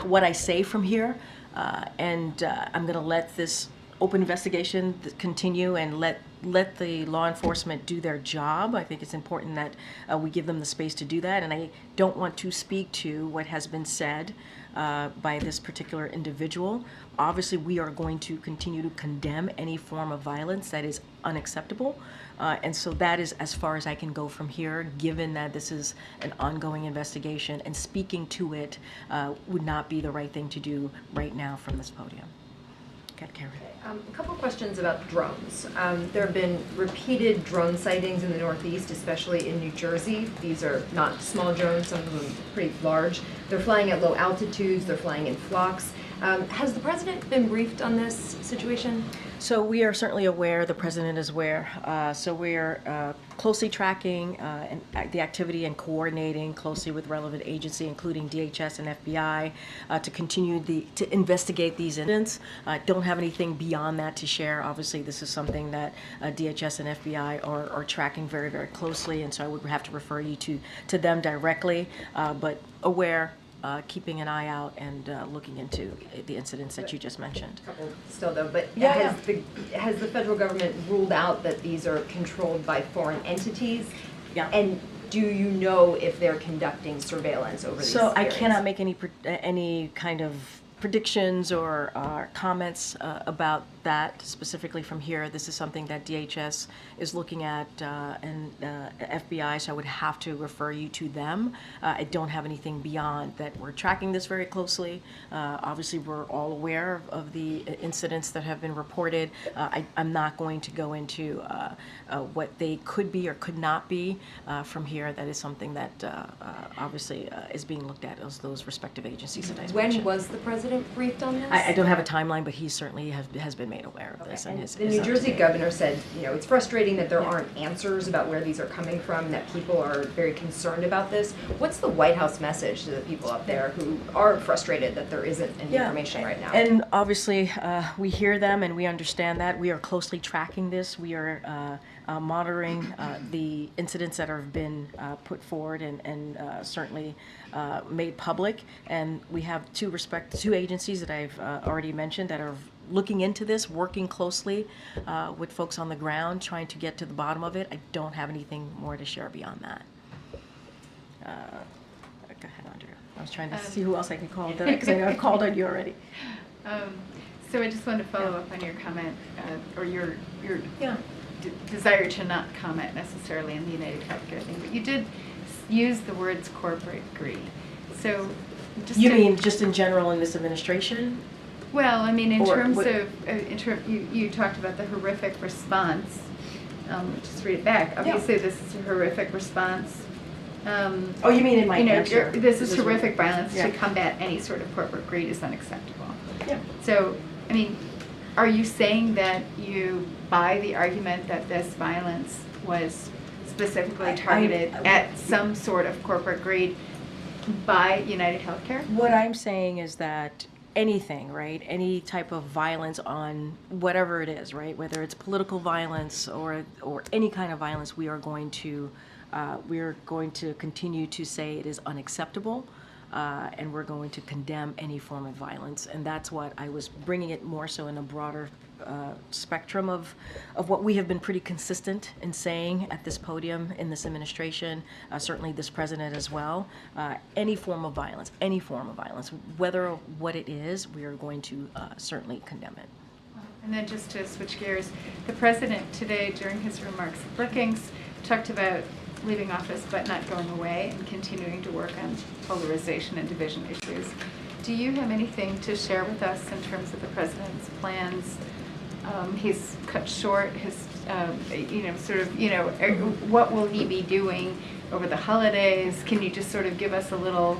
what I say from here, and I'm going to let this open investigation continue and let the law enforcement do their job. I think it's important that we give them the space to do that, and I don't want to speak to what has been said by this particular individual. Obviously, we are going to continue to condemn any form of violence that is unacceptable, and so that is as far as I can go from here, given that this is an ongoing investigation, and speaking to it would not be the right thing to do right now from this podium. Got Karine. A couple questions about drones. There have been repeated drone sightings in the Northeast, especially in New Jersey. These are not small drones, some of them pretty large. They're flying at low altitudes, they're flying in flocks. Has the president been briefed on this situation? So we are certainly aware, the president is aware. So we are closely tracking the activity and coordinating closely with relevant agency, including DHS and FBI, to continue to investigate these incidents. Don't have anything beyond that to share. Obviously, this is something that DHS and FBI are tracking very, very closely, and so I would have to refer you to them directly, but aware. Keeping an eye out and looking into the incidents that you just mentioned. Couple still though, but Yeah, has the federal government ruled out that these are controlled by foreign entities? Yeah. And do you know if they're conducting surveillance over these So I areas? cannot make any kind of predictions or comments about that specifically from here. This is something that DHS is looking at and FBI, so I would have to refer you to them. I don't have anything beyond that. We're tracking this very closely. Obviously, we're all aware of the incidents that have been reported. I'm not going to go into what they could be or could not be from here. That is something that obviously is being looked at as those respective agencies that I mentioned. When was the president briefed on this? I don't have a timeline, but he certainly has been made aware of this. And the New Jersey governor said, you know, it's frustrating that there aren't answers about where these are coming from, that people are very concerned about this. What's the White House message to the people up there who are frustrated that there isn't any information right now? And obviously, we hear them and we understand that. We are closely tracking this. We are monitoring the incidents that have been put forward and certainly made public. And we have two agencies that I've already mentioned that are looking into this, working closely with folks on the ground, trying to get to the bottom of it. I don't have anything more to share beyond that. Go ahead, Andrea. I was trying to see who else I can call because I know I've called on you already. So I just wanted to follow up on your comment, or your Yeah. desire to not comment necessarily on the United Healthcare thing, but you did use the words corporate greed. So just You to- mean just in general in this administration? Well, I mean, in Or terms what- of, you talked about the horrific response. Just read it back. Obviously, this is a horrific response. Oh, you mean in my You know, answer? this is This is what- horrific violence. yeah. To combat any sort of corporate greed is unacceptable. Yeah. So, I mean, are you saying that you buy the argument that this violence was specifically targeted at some sort of corporate greed by United Healthcare? What I'm saying is that anything, right? Any type of violence on whatever it is, right? Whether it's political violence or any kind of violence, we are going to continue to say it is unacceptable, and we're going to condemn any form of violence. And that's what I was bringing it more so in a broader spectrum of what we have been pretty consistent in saying at this podium in this administration, certainly this president as well. Any form of violence, whether what it is, we are going to certainly condemn it. And then just to switch gears, the president today during his remarks at Brookings talked about leaving office but not going away and continuing to work on polarization and division issues. Do you have anything to share with us in terms of the president's plans? He's cut short his, what will he be doing over the holidays? Can you just sort of give us a little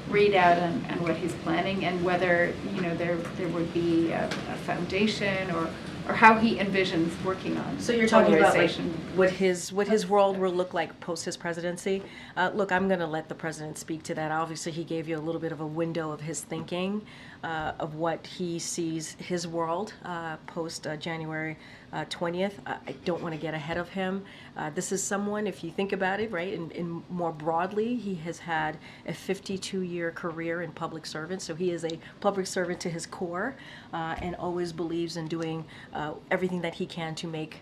readout on what he's planning and whether, there would be a foundation or how he envisions working on So you're talking about like polarization? what his world will look like post his presidency. Look, I'm going to let the president speak to that. Obviously, he gave you a little bit of a window of his thinking of what he sees his world post January 20th. I don't want to get ahead of him. This is someone, if you think about it, right, and more broadly, he has had a 52-year career in public service, so he is a public servant to his core and always believes in doing everything that he can to make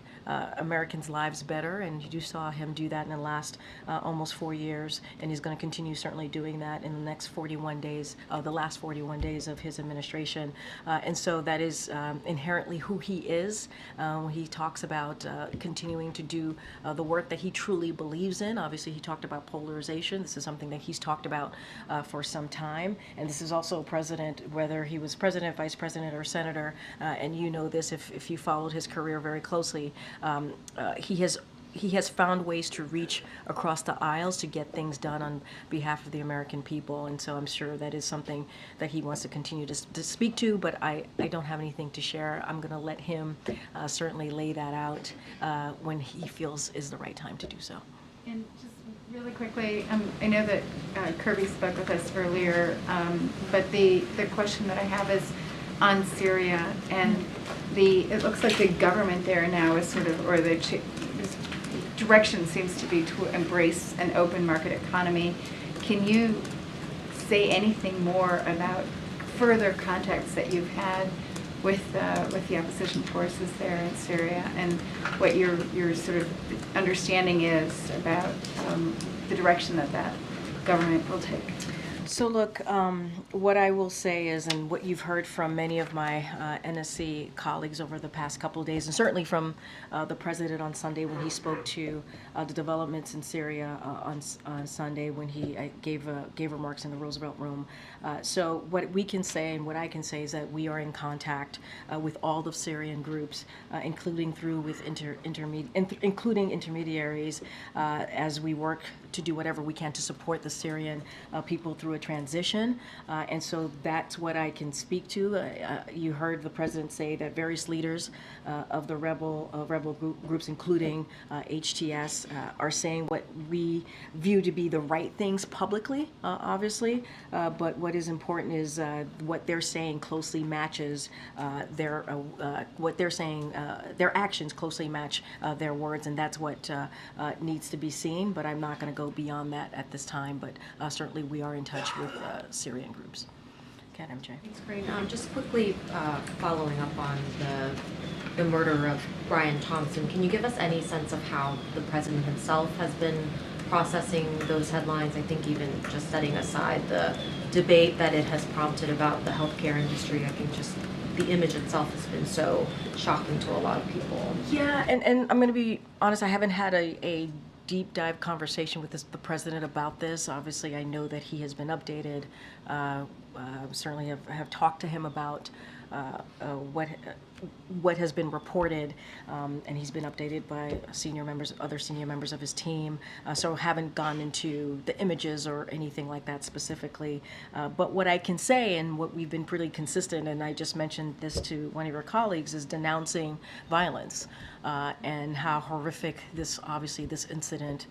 Americans' lives better, and you saw him do that in the last almost 4 years, and he's going to continue certainly doing that in the next 41 days, the last 41 days of his administration. And so that is inherently who he is. When he talks about continuing to do the work that he truly believes in. Obviously, he talked about polarization. This is something that he's talked about for some time. And this is also president, whether he was president, vice president, or senator, and you know this if you followed his career very closely, he has found ways to reach across the aisles to get things done on behalf of the American people. And so I'm sure that is something that he wants to continue to speak to, but I don't have anything to share. I'm going to let him certainly lay that out when he feels is the right time to do so. And just really quickly, I know that Kirby spoke with us earlier, but the question that I have is on Syria, and it looks like the government there now is sort of, or the direction seems to be to embrace an open market economy. Can you say anything more about further contacts that you've had with the opposition forces there in Syria, and what your sort of understanding is about the direction that government will take? So look, what I will say is, and what you've heard from many of my NSC colleagues over the past couple of days, and certainly from the president on Sunday when he spoke to the developments in Syria on Sunday when he gave remarks in the Roosevelt Room. So what we can say and what I can say is that we are in contact with all the Syrian groups, including including intermediaries, as we work to do whatever we can to support the Syrian people through a transition. And so that's what I can speak to. You heard the president say that various leaders of the rebel groups, including HTS, are saying what we view to be the right things publicly, obviously. But what is important is what they're saying closely matches what they're saying. Their actions closely match their words, and that's what needs to be seen. But I'm not going to go beyond that at this time. But certainly we are in touch with Syrian groups. Okay, MJ. Thanks, Karine. Just quickly following up on the murder of Brian Thompson, can you give us any sense of how the president himself has been processing those headlines? I think even just setting aside the debate that it has prompted about the healthcare industry, I think just the image itself has been so shocking to a lot of people. Yeah, and I'm going to be honest, I haven't had a deep dive conversation with the president about this. Obviously, I know that he has been updated. Certainly have talked to him about what has been reported, and he's been updated by other senior members of his team. So haven't gone into the images or anything like that specifically. But what I can say, and what we've been pretty consistent, and I just mentioned this to one of your colleagues, is denouncing violence and how horrific this incident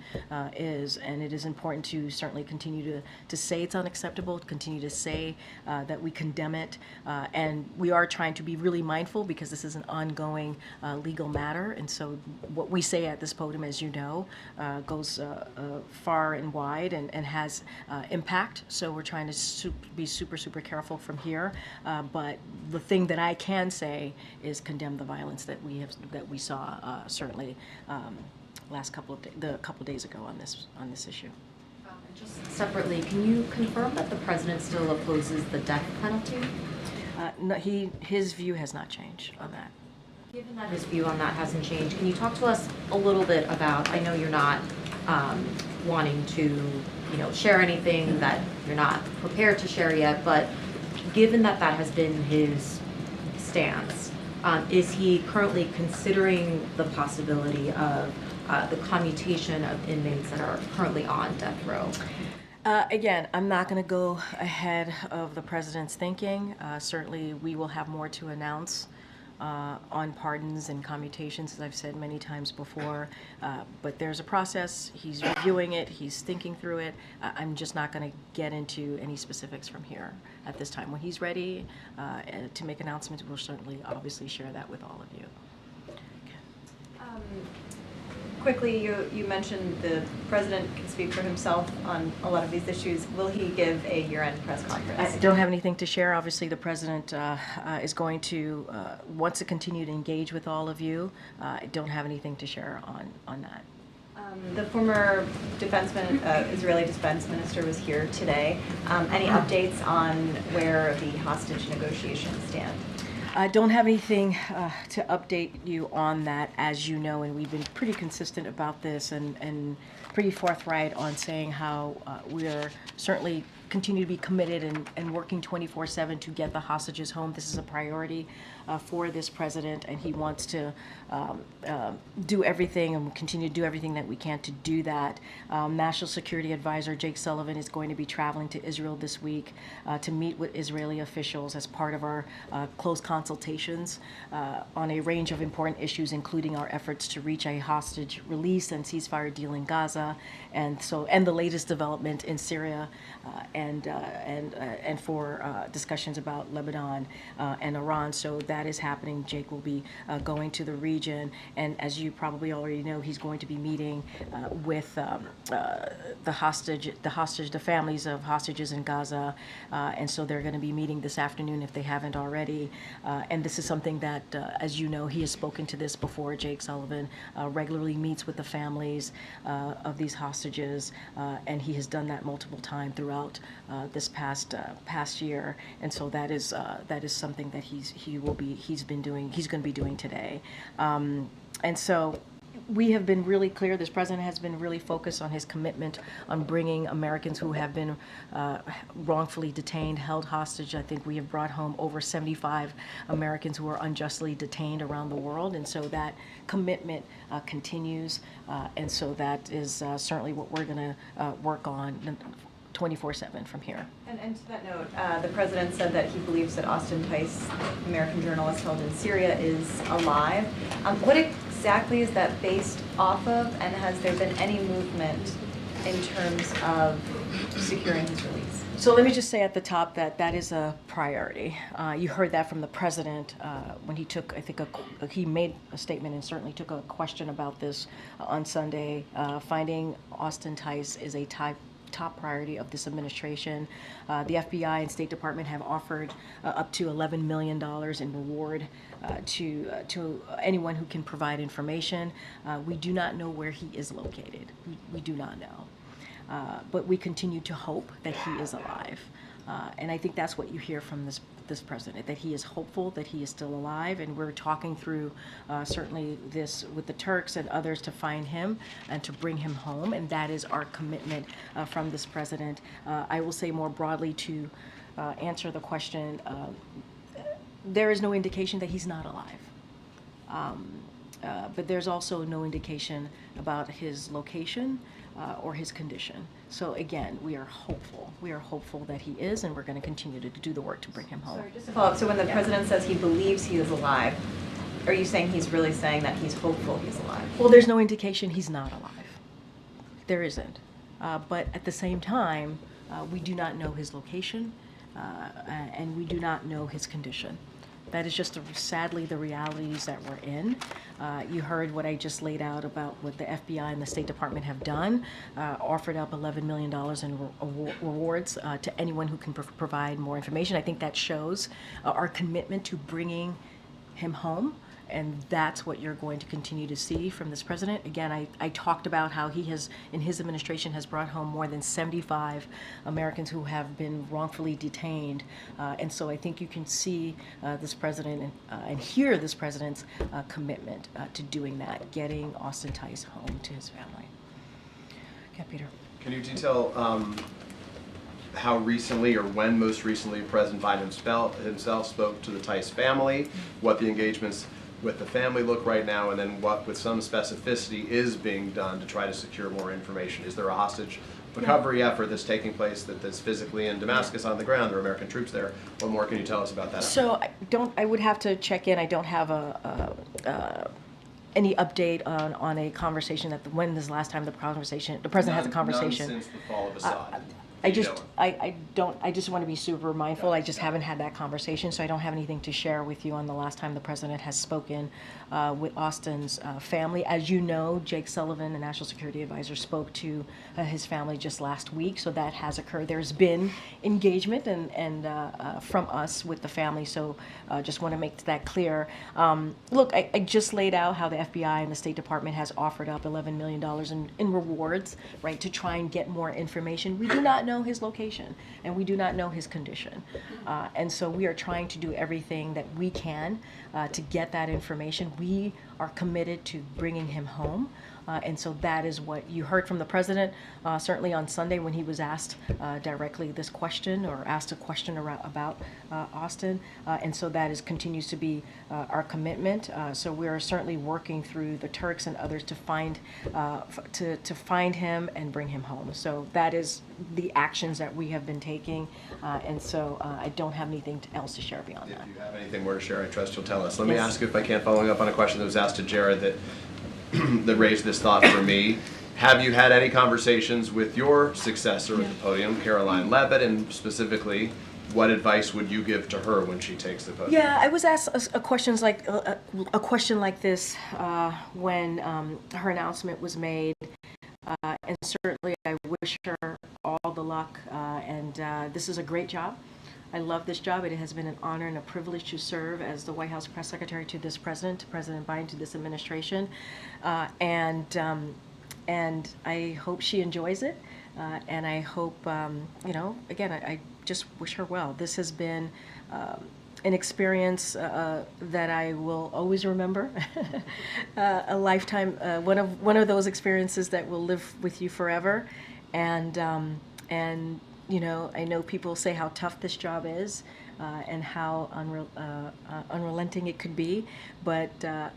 is. And it is important to certainly continue to say it's unacceptable, continue to say that we condemn it, and we are trying to be really mindful because this is an ongoing legal matter. And so what we say at this podium, as you know, goes far and wide and has impact. So we're trying to be super, super careful from here. But the thing that I can say is condemn the violence that we saw certainly last couple of days ago on this issue. Just separately, can you confirm that the president still opposes the death penalty? No, his view has not changed on that. Given that his view on that hasn't changed, can you talk to us a little bit about, I know you're not wanting to share anything that you're not prepared to share yet, but given that has been his stance, is he currently considering the possibility of the commutation of inmates that are currently on death row? Again, I'm not going to go ahead of the president's thinking. Certainly, we will have more to announce on pardons and commutations, as I've said many times before. But there's a process. He's reviewing it. He's thinking through it. I'm just not going to get into any specifics from here at this time. When he's ready to make announcements, we'll certainly, obviously, share that with all of you. Quickly, you mentioned the president can speak for himself on a lot of these issues. Will he give a year-end press conference? I don't have anything to share. Obviously, the president is going to wants to continue to engage with all of you. I don't have anything to share on that. The former Israeli defense minister was here today. Any updates on where the hostage negotiations stand? I don't have anything to update you on that, as you know, and we've been pretty consistent about this and pretty forthright on saying how we are certainly continue to be committed and working 24/7 to get the hostages home. This is a priority for this president, and he wants to do everything and continue to do everything that we can to do that. National Security Advisor Jake Sullivan is going to be traveling to Israel this week to meet with Israeli officials as part of our close consultations on a range of important issues, including our efforts to reach a hostage release and ceasefire deal in Gaza, and the latest development in Syria, and for discussions about Lebanon and Iran. So that is happening. Jake will be going to the region, and as you probably already know, he's going to be meeting with the families of hostages in Gaza, and so they're going to be meeting this afternoon if they haven't already. And this is something that, as you know, he has spoken to this before. Jake Sullivan regularly meets with the families of these hostages, and he has done that multiple times throughout this past year. And so that is something that he's going to be doing today. And so we have been really clear. This president has been really focused on his commitment on bringing Americans who have been wrongfully detained, held hostage. I think we have brought home over 75 Americans who are unjustly detained around the world. And so that commitment continues. And so that is certainly what we're going to work on 24/7 from here. And to that note, the president said that he believes that Austin Tice, American journalist held in Syria, is alive. What exactly is that based off of, and has there been any movement in terms of securing his release? So let me just say at the top that is a priority. You heard that from the president when he took, I think, he made a statement and certainly took a question about this on Sunday. Finding Austin Tice is a top priority of this administration. The FBI and State Department have offered up to $11 million in reward to anyone who can provide information. We do not know where he is located. We do not know. But we continue to hope that he is alive. And I think that's what you hear from this president, that he is hopeful, that he is still alive, and we're talking through certainly this with the Turks and others to find him and to bring him home, and that is our commitment from this president. I will say more broadly to answer the question, there is no indication that he's not alive. But there's also no indication about his location or his condition. So again, we are hopeful. We are hopeful that he is, and we're going to continue to do the work to bring him home. Sorry, just to follow up, so when the president says he believes he is alive, are you saying he's really saying that he's hopeful he's alive? Well, there's no indication he's not alive. There isn't. But at the same time, we do not know his location, and we do not know his condition. That is just sadly the realities that we're in. You heard what I just laid out about what the FBI and the State Department have done, offered up $11 million in rewards to anyone who can provide more information. I think that shows our commitment to bringing him home. And that's what you're going to continue to see from this president. Again, I talked about how he has, in his administration, has brought home more than 75 Americans who have been wrongfully detained. And so I think you can see this president and hear this president's commitment to doing that, getting Austin Tice home to his family. Yeah, Peter. Can you detail how recently or when most recently President Biden himself spoke to the Tice family, what the engagements with the family look right now, and then what, with some specificity, is being done to try to secure more information? Is there a hostage recovery effort that's taking place that's physically in Damascus on the ground? There are American troops there. What more can you tell us about that? So I would have to check in. I don't have any update on a conversation when is the last time the president has a conversation? None since the fall of Assad. I just want to be super mindful. I just haven't had that conversation, so I don't have anything to share with you on the last time the president has spoken with Austin's family. As you know, Jake Sullivan, the National Security Advisor, spoke to his family just last week, so that has occurred. There's been engagement and from us with the family, so just want to make that clear. Look, I just laid out how the FBI and the State Department has offered up $11 million in rewards, right, to try and get more information. We do not know his location, and we do not know his condition. And so we are trying to do everything that we can to get that information. We are committed to bringing him home. And so that is what you heard from the president, certainly on Sunday when he was asked directly this question, or asked a question about Austin. And so that continues to be our commitment. So we are certainly working through the Turks and others to find him and bring him home. So that is the actions that we have been taking. And so I don't have anything else to share beyond that. If you have anything more to share, I trust you'll tell us. Let me ask you, if I can, following up on a question that was asked to Jared that raised this thought for me. Have you had any conversations with your successor at the podium, Caroline Leavitt, and specifically, what advice would you give to her when she takes the podium? Yeah, I was asked a question like this when her announcement was made, and certainly I wish her all the luck. And this is a great job. I love this job. It has been an honor and a privilege to serve as the White House press secretary to this president, to President Biden, to this administration, and I hope she enjoys it. And I hope, again, I just wish her well. This has been an experience that I will always remember, a lifetime, one of those experiences that will live with you forever, and I know people say how tough this job is and how unrelenting it could be, but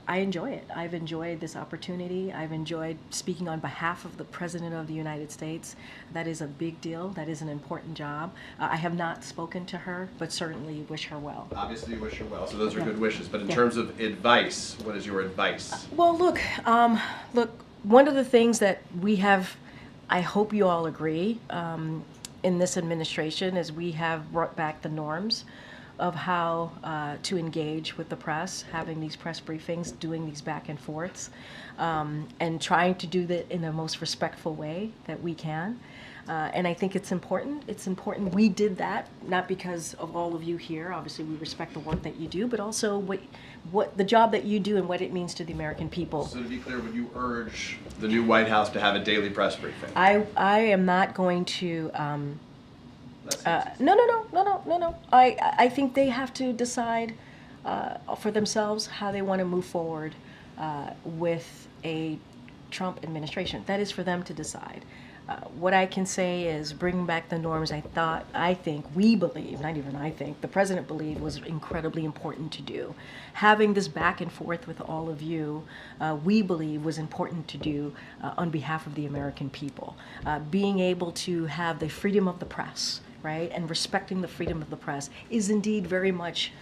I enjoy it. I've enjoyed this opportunity. I've enjoyed speaking on behalf of the President of the United States. That is a big deal. That is an important job. I have not spoken to her, but certainly wish her well. Obviously you wish her well, so those are good wishes. But in terms of advice, what is your advice? Well, look, one of the things that we have, I hope you all agree, in this administration, is we have brought back the norms of how to engage with the press, having these press briefings, doing these back and forths, and trying to do that in the most respectful way that we can. And I think it's important. It's important we did that, not because of all of you here. Obviously, we respect the work that you do, but also what the job that you do and what it means to the American people. So to be clear, would you urge the new White House to have a daily press briefing? I am not going to No. I think they have to decide for themselves how they want to move forward with a Trump administration. That is for them to decide. What I can say is bring back the norms I think, we believe, not even I think, the president believed was incredibly important to do. Having this back and forth with all of you, we believe was important to do on behalf of the American people. Being able to have the freedom of the press, right, and respecting the freedom of the press is indeed very much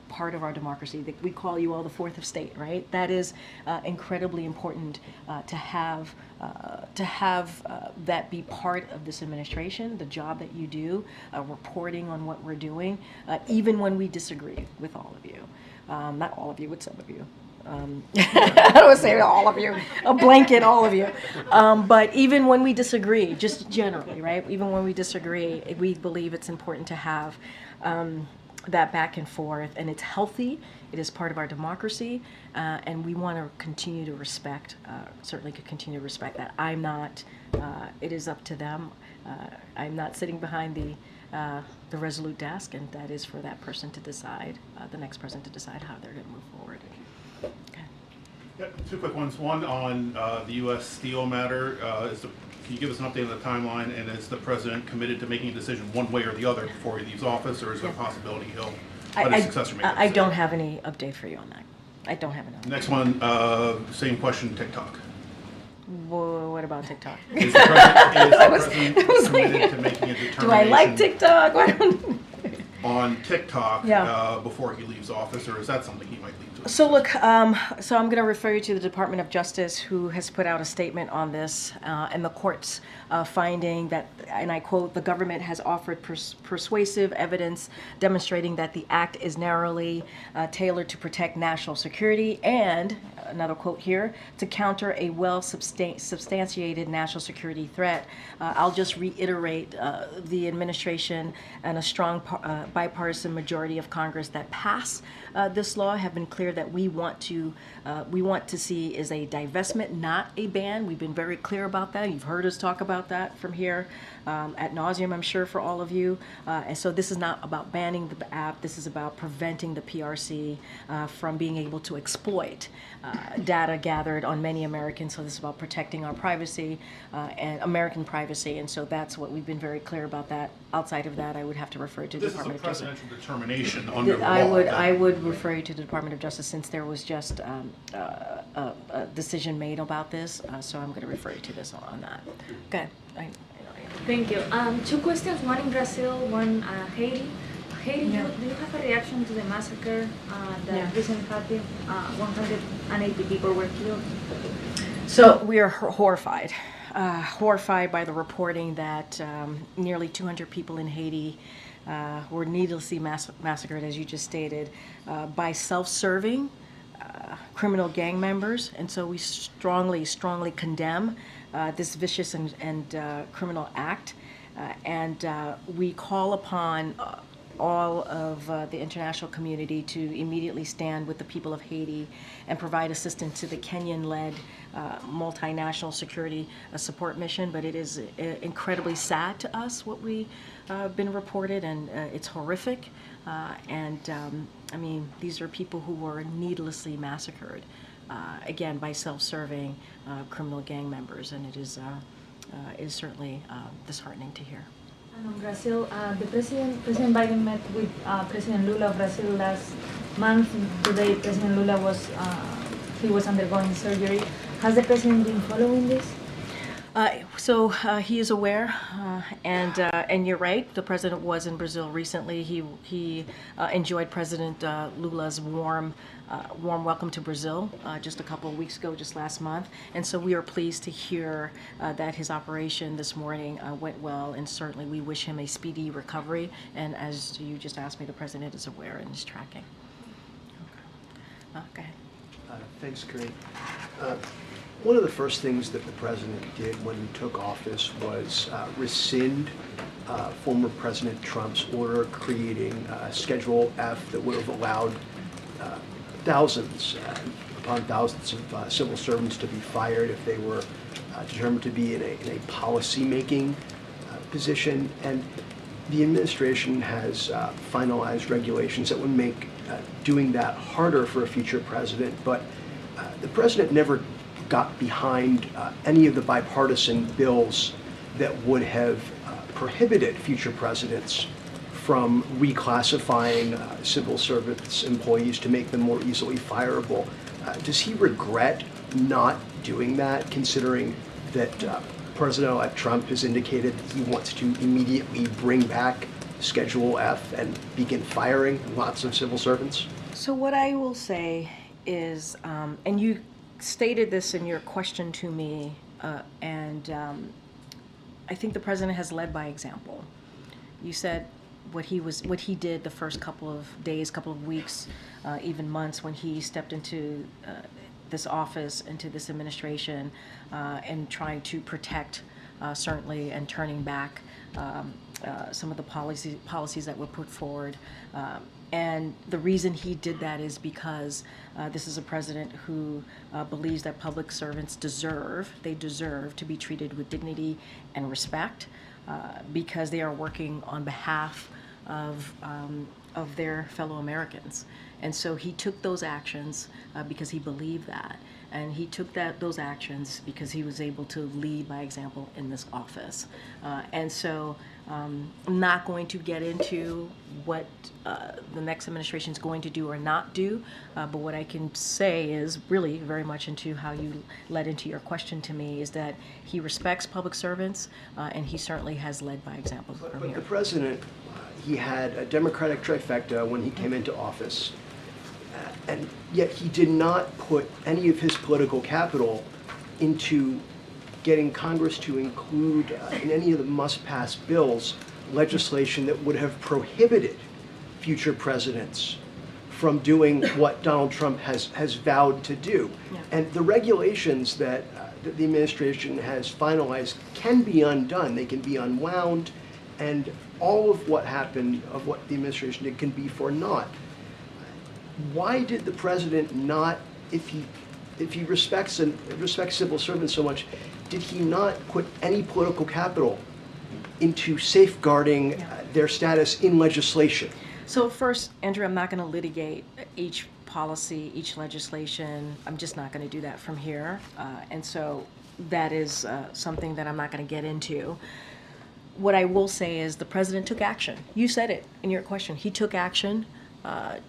part of our democracy. We call you all the fourth estate, right? That is incredibly important to have that be part of this administration, the job that you do, reporting on what we're doing, even when we disagree with all of you. Not all of you, with some of you. I don't want to say all of you, a blanket all of you. But even when we disagree, just generally, right? Even when we disagree, we believe it's important to have that back and forth, and it's healthy. It is part of our democracy, and we want to continue to respect, certainly could continue to respect that. I'm not, it is up to them. I'm not sitting behind the resolute desk, and that is for that person to decide, the next person to decide how they're going to move forward. Okay. Yeah, two quick ones. One on the U.S. steel matter. Can you give us an update on the timeline, and is the president committed to making a decision one way or the other before he leaves office, or is there a possibility he'll let his successor make a decision? I don't have any update for you on that. I don't have an update. Next one, same question, TikTok. What about TikTok? Is the president committed to making a determination? Do I like TikTok? On TikTok, Yeah. before he leaves office, or is that something he might leave to? So look, so I'm going to refer you to the Department of Justice, who has put out a statement on this, and the court's finding that, and I quote, the government has offered persuasive evidence demonstrating that the act is narrowly tailored to protect national security and, another quote here, to counter a well-substantiated national security threat. I'll just reiterate the administration and a strong bipartisan majority of Congress that pass this law have been clear that we want to see is a divestment, not a ban. We've been very clear about that. You've heard us talk about that from here ad nauseum, I'm sure, for all of you. And so this is not about banning the app. This is about preventing the PRC from being able to exploit data gathered on many Americans. So this is about protecting our privacy and American privacy. And so that's what we've been very clear about that. Outside of that, I would have to refer to the Department of Justice. This is a presidential determination under the law. I would refer you to the Department of Justice, since there was just a decision made about this. So I'm going to refer you to this on that. Okay. Thank you. Two questions, one in Brazil, one Haiti. Haiti, Yeah. do you have a reaction to the massacre that recently happened? 180 people were killed. So we are horrified. Horrified by the reporting that nearly 200 people in Haiti were needlessly massacred, as you just stated, by self-serving criminal gang members. And so we strongly condemn this vicious and criminal act. And we call upon all of the international community to immediately stand with the people of Haiti and provide assistance to the Kenyan-led multinational security support mission. But it is incredibly sad to us what we been reported, and it's horrific. I mean, these are people who were needlessly massacred, again, by self-serving criminal gang members, and it is certainly disheartening to hear. And on Brazil, President Biden met with President Lula of Brazil last month. Today, President Lula was undergoing surgery. Has the president been following this? So he is aware, and you're right. The president was in Brazil recently. He enjoyed President Lula's warm welcome to Brazil just a couple of weeks ago, just last month. And so we are pleased to hear that his operation this morning went well, and certainly we wish him a speedy recovery. And as you just asked me, the president is aware and is tracking. Okay. Go ahead. Thanks, Karine. One of the first things that the president did when he took office was rescind former President Trump's order creating Schedule F that would have allowed thousands upon thousands of civil servants to be fired if they were determined to be in a policy-making position. And the administration has finalized regulations that would make doing that harder for a future president, but the president never got behind any of the bipartisan bills that would have prohibited future presidents from reclassifying civil service employees to make them more easily fireable. Does he regret not doing that, considering that President-elect Trump has indicated that he wants to immediately bring back Schedule F and begin firing lots of civil servants? So what I will say is, and you stated this in your question to me, and I think the president has led by example. You said what he did the first couple of days, couple of weeks, even months when he stepped into this office, into this administration, and trying to protect, certainly, and turning back some of the policies that were put forward. And the reason he did that is because this is a president who believes that public servants deserve to be treated with dignity and respect, because they are working on behalf of their fellow Americans. And so he took those actions because he believed that. And he took those actions because he was able to lead by example in this office. And so I'm not going to get into what the next administration is going to do or not do, but what I can say is really very much into how you led into your question to me is that he respects public servants, and he certainly has led by example from But here. the president, he had a Democratic trifecta when he came into office, and yet he did not put any of his political capital into getting Congress to include in any of the must-pass bills legislation that would have prohibited future presidents from doing what Donald Trump has vowed to do. Yeah. And the regulations that the administration has finalized can be undone. They can be unwound, and all of what happened, of what the administration did, can be for naught. Why did the president not, if he respects civil servants so much, did he not put any political capital into safeguarding their status in legislation? So first, Andrew, I'm not going to litigate each policy, each legislation. I'm just not going to do that from here. And so that is something that I'm not going to get into. What I will say is the president took action. You said it in your question. He took action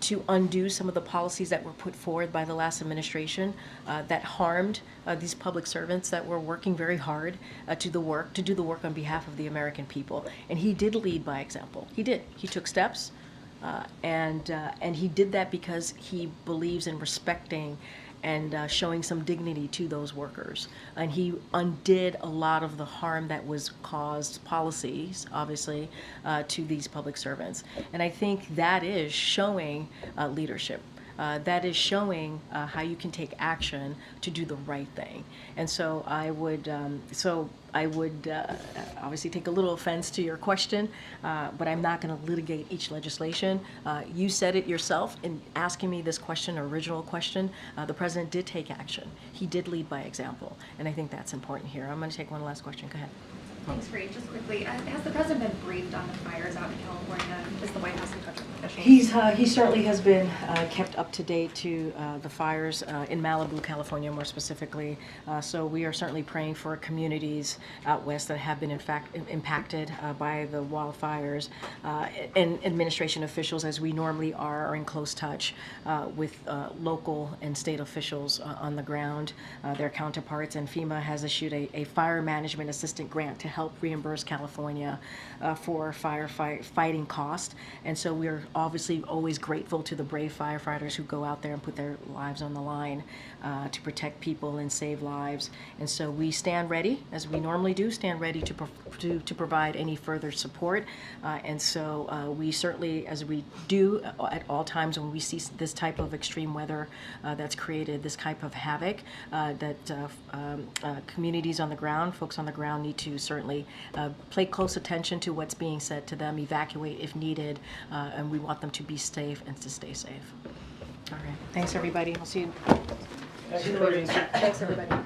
to undo some of the policies that were put forward by the last administration that harmed these public servants that were working very hard to do the work on behalf of the American people. And he did lead by example. He did. He took steps, and he did that because he believes in respecting and showing some dignity to those workers. And he undid a lot of the harm that was caused, policies, obviously, to these public servants. And I think that is showing leadership. That is showing how you can take action to do the right thing. And so I would obviously take a little offense to your question, but I'm not going to litigate each legislation. You said it yourself in asking me this question, original question. The president did take action. He did lead by example, and I think that's important here. I'm going to take one last question. Go ahead. Thanks, Karine. Just quickly, has the president been briefed on the fires out in California? Is the White House in touch with officials? He certainly has been kept up to date to the fires in Malibu, California, more specifically. So we are certainly praying for communities out west that have been, in fact, impacted by the wildfires. And administration officials, as we normally are in close touch with local and state officials on the ground, their counterparts. And FEMA has issued a fire management assistant grant to help reimburse California for firefighting cost. And so we're obviously always grateful to the brave firefighters who go out there and put their lives on the line to protect people and save lives. And so we stand ready, as we normally do, stand ready to provide any further support. And so we certainly, as we do at all times when we see this type of extreme weather that's created this type of havoc, that communities on the ground, folks on the ground need to certainly pay close attention to what's being said to them, evacuate if needed, and we want them to be safe and to stay safe. All right. Thanks, everybody. I'll see you. Thanks, everybody.